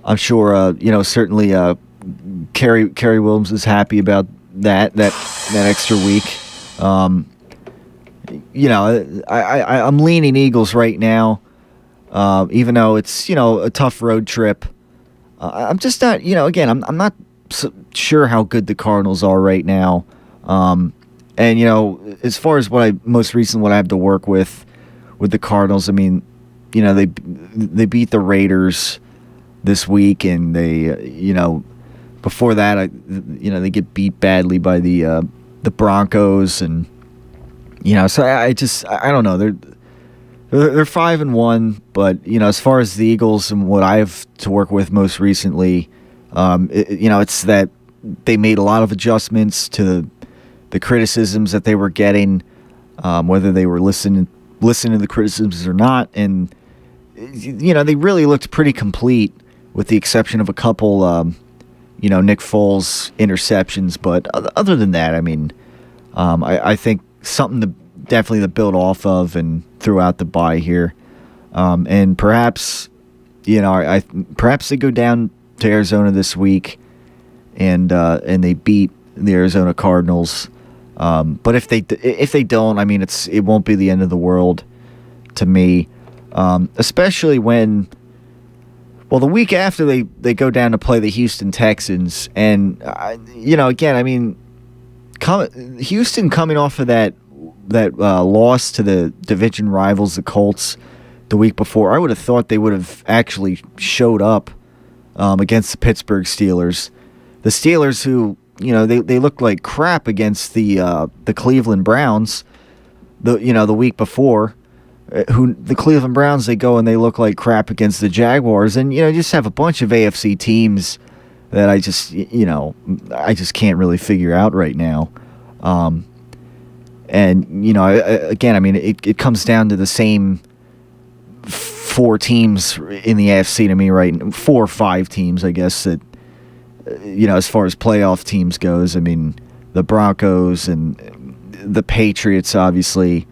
I'm sure you know, certainly Kerry Williams is happy about that extra week. You know, I'm leaning Eagles right now, even though it's, you know, a tough road trip. I'm just not, you know, again, I'm not sure how good the Cardinals are right now. And you know, as far as what I have to work with the Cardinals, I mean, you know, they beat the Raiders this week, and they, you know, before that, they get beat badly by the Broncos, and you know, so I don't know, they're 5-1, but you know, as far as the Eagles and what I have to work with most recently, you know, it's that they made a lot of adjustments to the criticisms that they were getting, whether they were listening to the criticisms or not, and you know, they really looked pretty complete, with the exception of a couple, you know, Nick Foles interceptions. But other than that, I mean, I think something definitely to build off of and throughout the bye here, and perhaps, you know, perhaps they go down to Arizona this week, and they beat the Arizona Cardinals. But if they don't, I mean, it won't be the end of the world to me, especially when, well, the week after they go down to play the Houston Texans, and you know, again, I mean, Houston coming off of that loss to the division rivals, the Colts, the week before, I would have thought they would have actually showed up against the Pittsburgh Steelers. The Steelers, who, you know, they looked like crap against the Cleveland Browns, the week before. The Cleveland Browns, they go and they look like crap against the Jaguars, and you know, just have a bunch of AFC teams that I just can't really figure out right now. And you know, again, I mean, it comes down to the same 4 teams in the AFC to me, right? 4 or 5 teams, I guess, that, as far as playoff teams goes. I mean, the Broncos and the Patriots, obviously.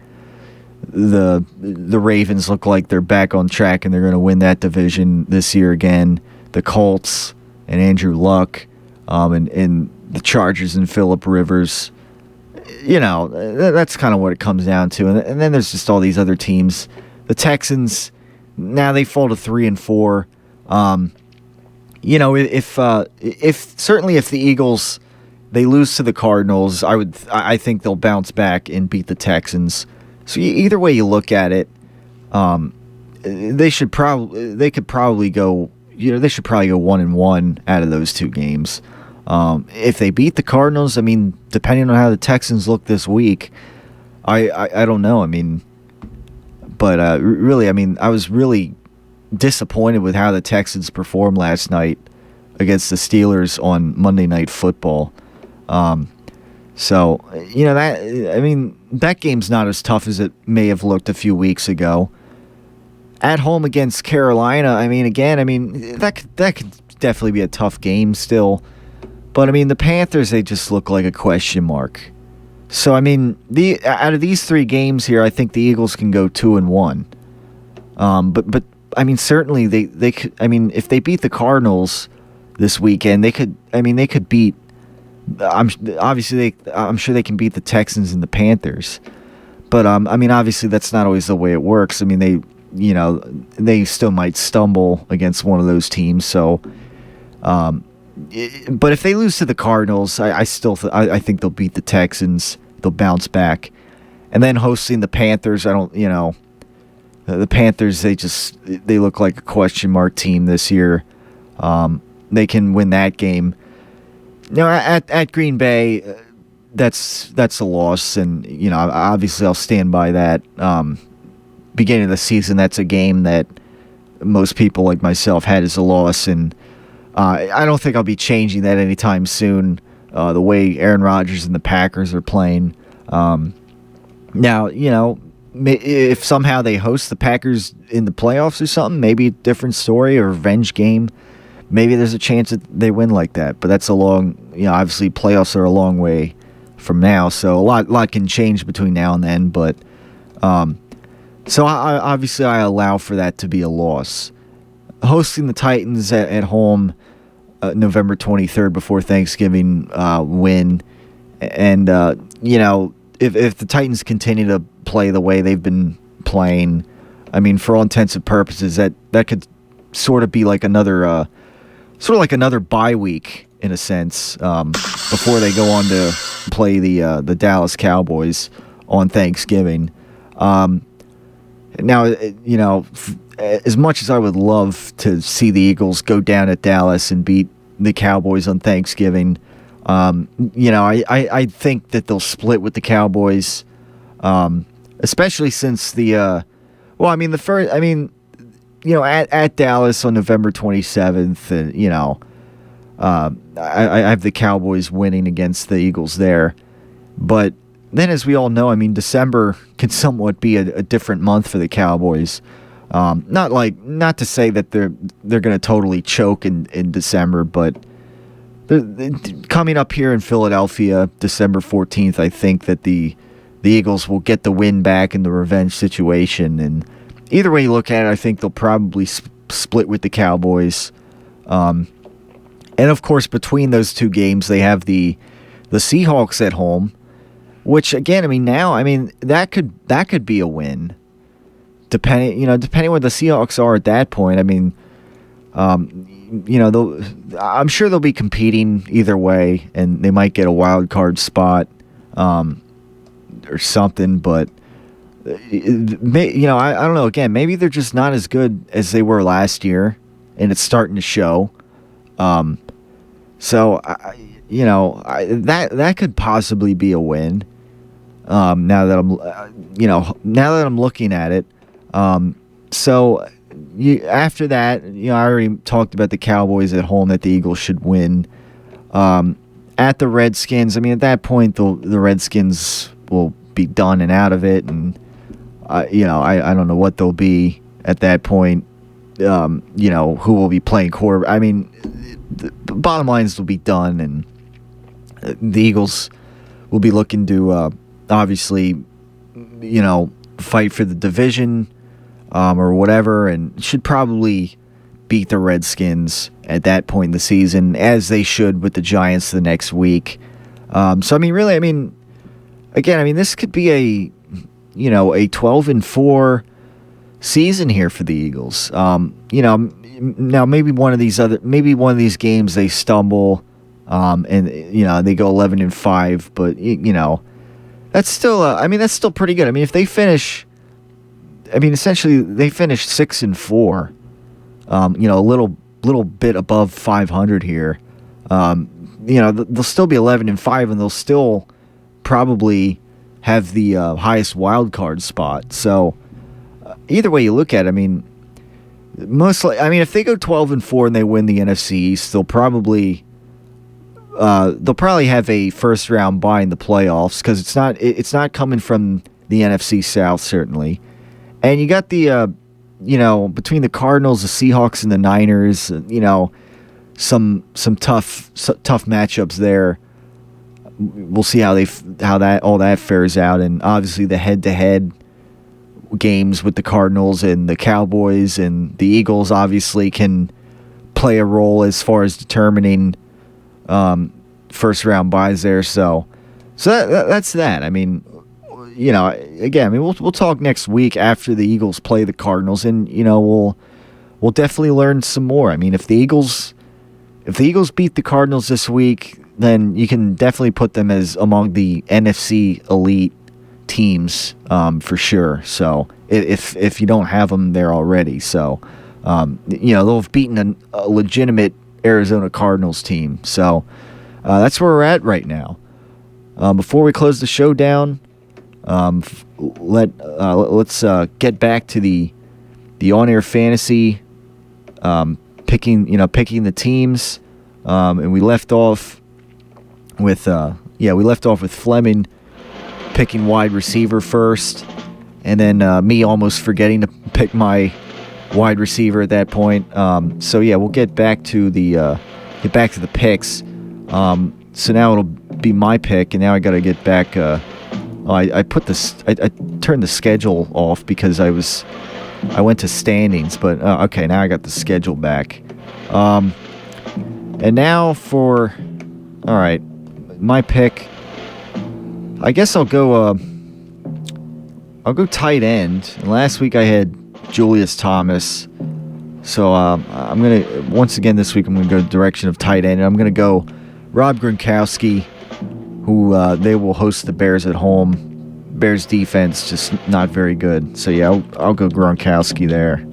The Ravens look like they're back on track and they're going to win that division this year again. The Colts and Andrew Luck, and the Chargers and Phillip Rivers. That's kind of what it comes down to. And then there's just all these other teams. The Texans, now they fall to 3-4. If the Eagles, they lose to the Cardinals, I think they'll bounce back and beat the Texans. So either way you look at it, they could probably go 1-1 out of those 2 games. If they beat the Cardinals, I mean, depending on how the Texans look this week, I don't know. I mean, but really, I mean, I was really disappointed with how the Texans performed last night against the Steelers on Monday Night Football. That game's not as tough as it may have looked a few weeks ago. At home against Carolina, that could definitely be a tough game still. But, I mean, the Panthers, they just look like a question mark. So, I mean, out of these 3 games here, I think the Eagles can go 2-1. But I mean, certainly they could. I mean, if they beat the Cardinals this weekend, they could beat. I'm sure they can beat the Texans and the Panthers. But I mean, obviously that's not always the way it works. I mean, they still might stumble against one of those teams. So, but if they lose to the Cardinals, I think they'll beat the Texans. They'll bounce back, and then hosting the Panthers. The Panthers, they look like a question mark team this year. They can win that game. At Green Bay, that's a loss, and obviously I'll stand by that. Beginning of the season, that's a game that most people like myself had as a loss, and I don't think I'll be changing that anytime soon. The way Aaron Rodgers and the Packers are playing. Now, if somehow they host the Packers in the playoffs or something, maybe a different story or revenge game. Maybe there's a chance that they win like that, but that's obviously playoffs are a long way from now, so a lot can change between now and then, but so I allow for that to be a loss. Hosting the Titans at home November 23rd before Thanksgiving, win, and if the Titans continue to play the way they've been playing, I mean, for all intents and purposes, that could sort of be like another bye week in a sense, before they go on to play the Dallas Cowboys on Thanksgiving. Now, as much as I would love to see the Eagles go down at Dallas and beat the Cowboys on Thanksgiving, I think that they'll split with the Cowboys, especially since at Dallas on November 27th, I have the Cowboys winning against the Eagles there. But then, as we all know, I mean, December can somewhat be a different month for the Cowboys. Not to say that they're going to totally choke in December, but coming up here in Philadelphia, December 14th, I think that the Eagles will get the win back in the revenge situation. And either way you look at it, I think they'll probably split with the Cowboys. And of course, between those 2 games, they have the Seahawks at home, which again, that could be a win. Depending where the Seahawks are at that point. I mean, I'm sure they'll be competing either way, and they might get a wild card spot, or something. But I don't know. Again, maybe they're just not as good as they were last year, and it's starting to show. So that could possibly be a win. Now that I'm looking at it. After that, I already talked about the Cowboys at home, that the Eagles should win. At the Redskins, at that point, the Redskins will be done and out of it, and I don't know what they'll be at that point, who will be playing quarterback. I mean, the bottom lines will be done, and the Eagles will be looking to obviously, fight for the division or whatever, and should probably beat the Redskins at that point in the season, as they should with the Giants the next week. So, this could be a 12-4 season here for the Eagles. Now maybe one of these games they stumble, and they go 11-5, but that's still pretty good. If they finish, essentially they finish 6-4, a little bit above 500 here. They'll still be 11-5, and they'll still probably have the highest wild card spot. So either way you look at it, if they go 12-4 and they win the NFC East, they'll probably have a first round bye in the playoffs, because it's not coming from the NFC South, certainly. And you got the between the Cardinals, the Seahawks, and the Niners, some tough matchups there. We'll see how all that fares out, and obviously the head-to-head games with the Cardinals and the Cowboys and the Eagles obviously can play a role as far as determining first round buys there. So that's that. We'll talk next week after the Eagles play the Cardinals, and we'll definitely learn some more. If the Eagles beat the Cardinals this week, then you can definitely put them as among the NFC elite teams for sure. So if you don't have them there already, so they'll have beaten a legitimate Arizona Cardinals team. So that's where we're at right now. Before we close the show down, let's get back to the on-air fantasy, picking the teams, and we left off with Fleming picking wide receiver first, and then me almost forgetting to pick my wide receiver at that point. We'll get back to the picks. So now it'll be my pick, and now I got to get back. I turned the schedule off because I went to standings, but okay, now I got the schedule back. And now for my pick. I guess I'll go tight end. Last week I had Julius Thomas, so I'm gonna this week I'm gonna go direction of tight end, and I'm gonna go Rob Gronkowski, who they will host the Bears at home. Bears defense just not very good, so yeah, I'll go Gronkowski there.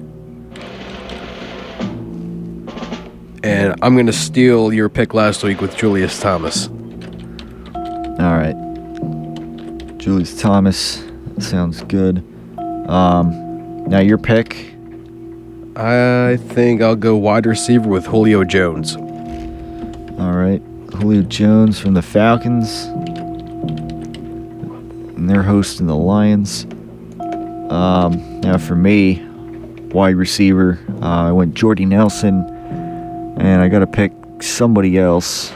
And I'm gonna steal your pick last week with Julius Thomas. All right. Julius Thomas, sounds good. Now your pick. I think I'll go wide receiver with Julio Jones. All right, Julio Jones from the Falcons, and they're hosting the Lions. Now for me, wide receiver, I went Jordy Nelson, and I got to pick somebody else.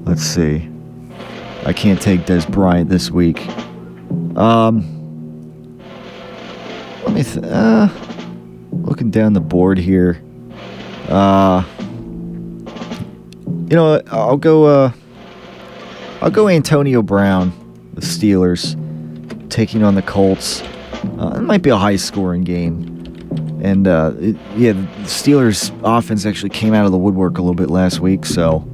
Let's see. I can't take Des Bryant this week. Let me looking down the board here. I'll go Antonio Brown, the Steelers, taking on the Colts. It might be a high-scoring game. And the Steelers' offense actually came out of the woodwork a little bit last week, so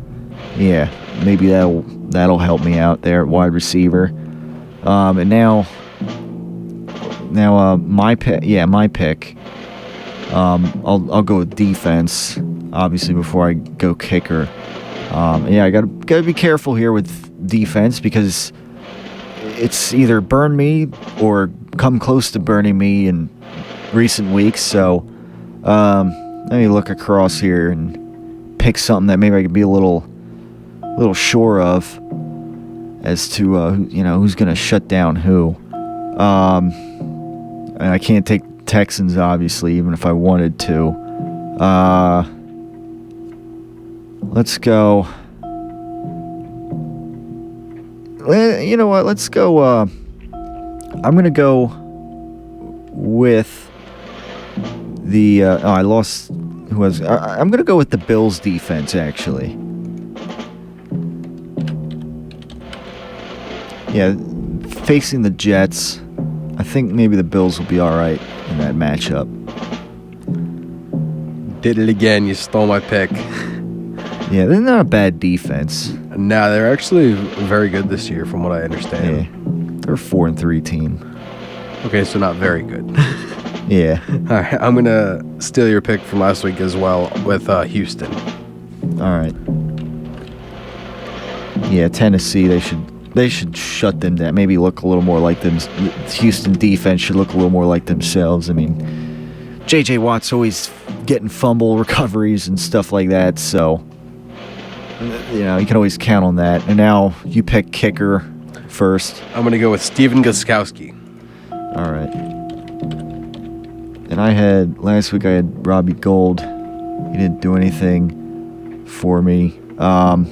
yeah, maybe that'll help me out there at wide receiver. And now my pick. I'll go with defense, obviously, before I go kicker. I gotta be careful here with defense, because it's either burn me or come close to burning me in recent weeks. So let me look across here and pick something that maybe I could be a little sure of as to who's gonna shut down who. And I can't take Texans, obviously, even if I wanted to. Let's go. You know what? Let's go. I'm going to go with the. I lost. Who was? I'm going to go with the Bills defense, actually. Yeah, facing the Jets. I think maybe the Bills will be all right in that matchup. Did it again. You stole my pick. Yeah, they're not a bad defense. Nah, they're actually very good this year, from what I understand. Yeah, they're a 4-3 team. Okay, so not very good. Yeah. All right, I'm going to steal your pick from last week as well with Houston. All right. Yeah, Tennessee, they should shut them down. Maybe look a little more like them. Houston defense should look a little more like themselves. I mean, J.J. Watt's always getting fumble recoveries and stuff like that, so, you know, you can always count on that. And now you pick kicker first. I'm going to go with Steven Gostkowski. All right. And last week I had Robbie Gould. He didn't do anything for me. I'll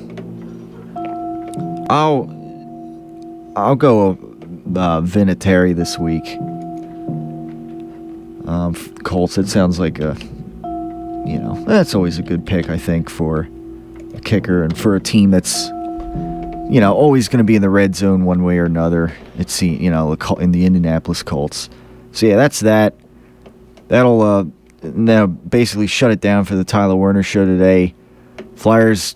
go Vinatieri this week. Colts, it sounds like that's always a good pick, I think, for a kicker and for a team that's, always going to be in the red zone one way or another. It's, in the Indianapolis Colts. So, yeah, that's that. That'll basically shut it down for the Tyler Werner show today. Flyers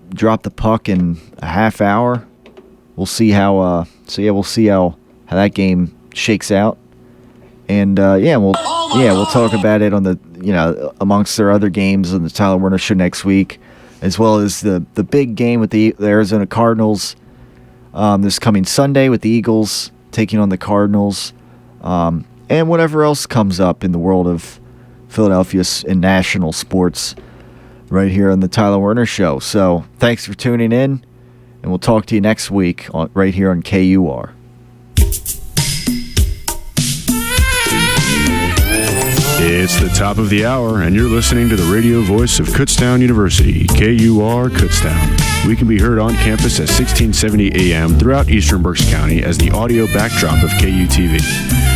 drop the puck in a half hour. We'll see how that game shakes out. And we'll talk about it on the amongst their other games on the Tyler Werner show next week, as well as the big game with the Arizona Cardinals this coming Sunday with the Eagles taking on the Cardinals, and whatever else comes up in the world of Philadelphia and national sports right here on the Tyler Werner show. So thanks for tuning in, and we'll talk to you next week right here on KUR. It's the top of the hour, and you're listening to the radio voice of Kutztown University, KUR Kutztown. We can be heard on campus at 1670 AM throughout Eastern Berks County as the audio backdrop of KUTV.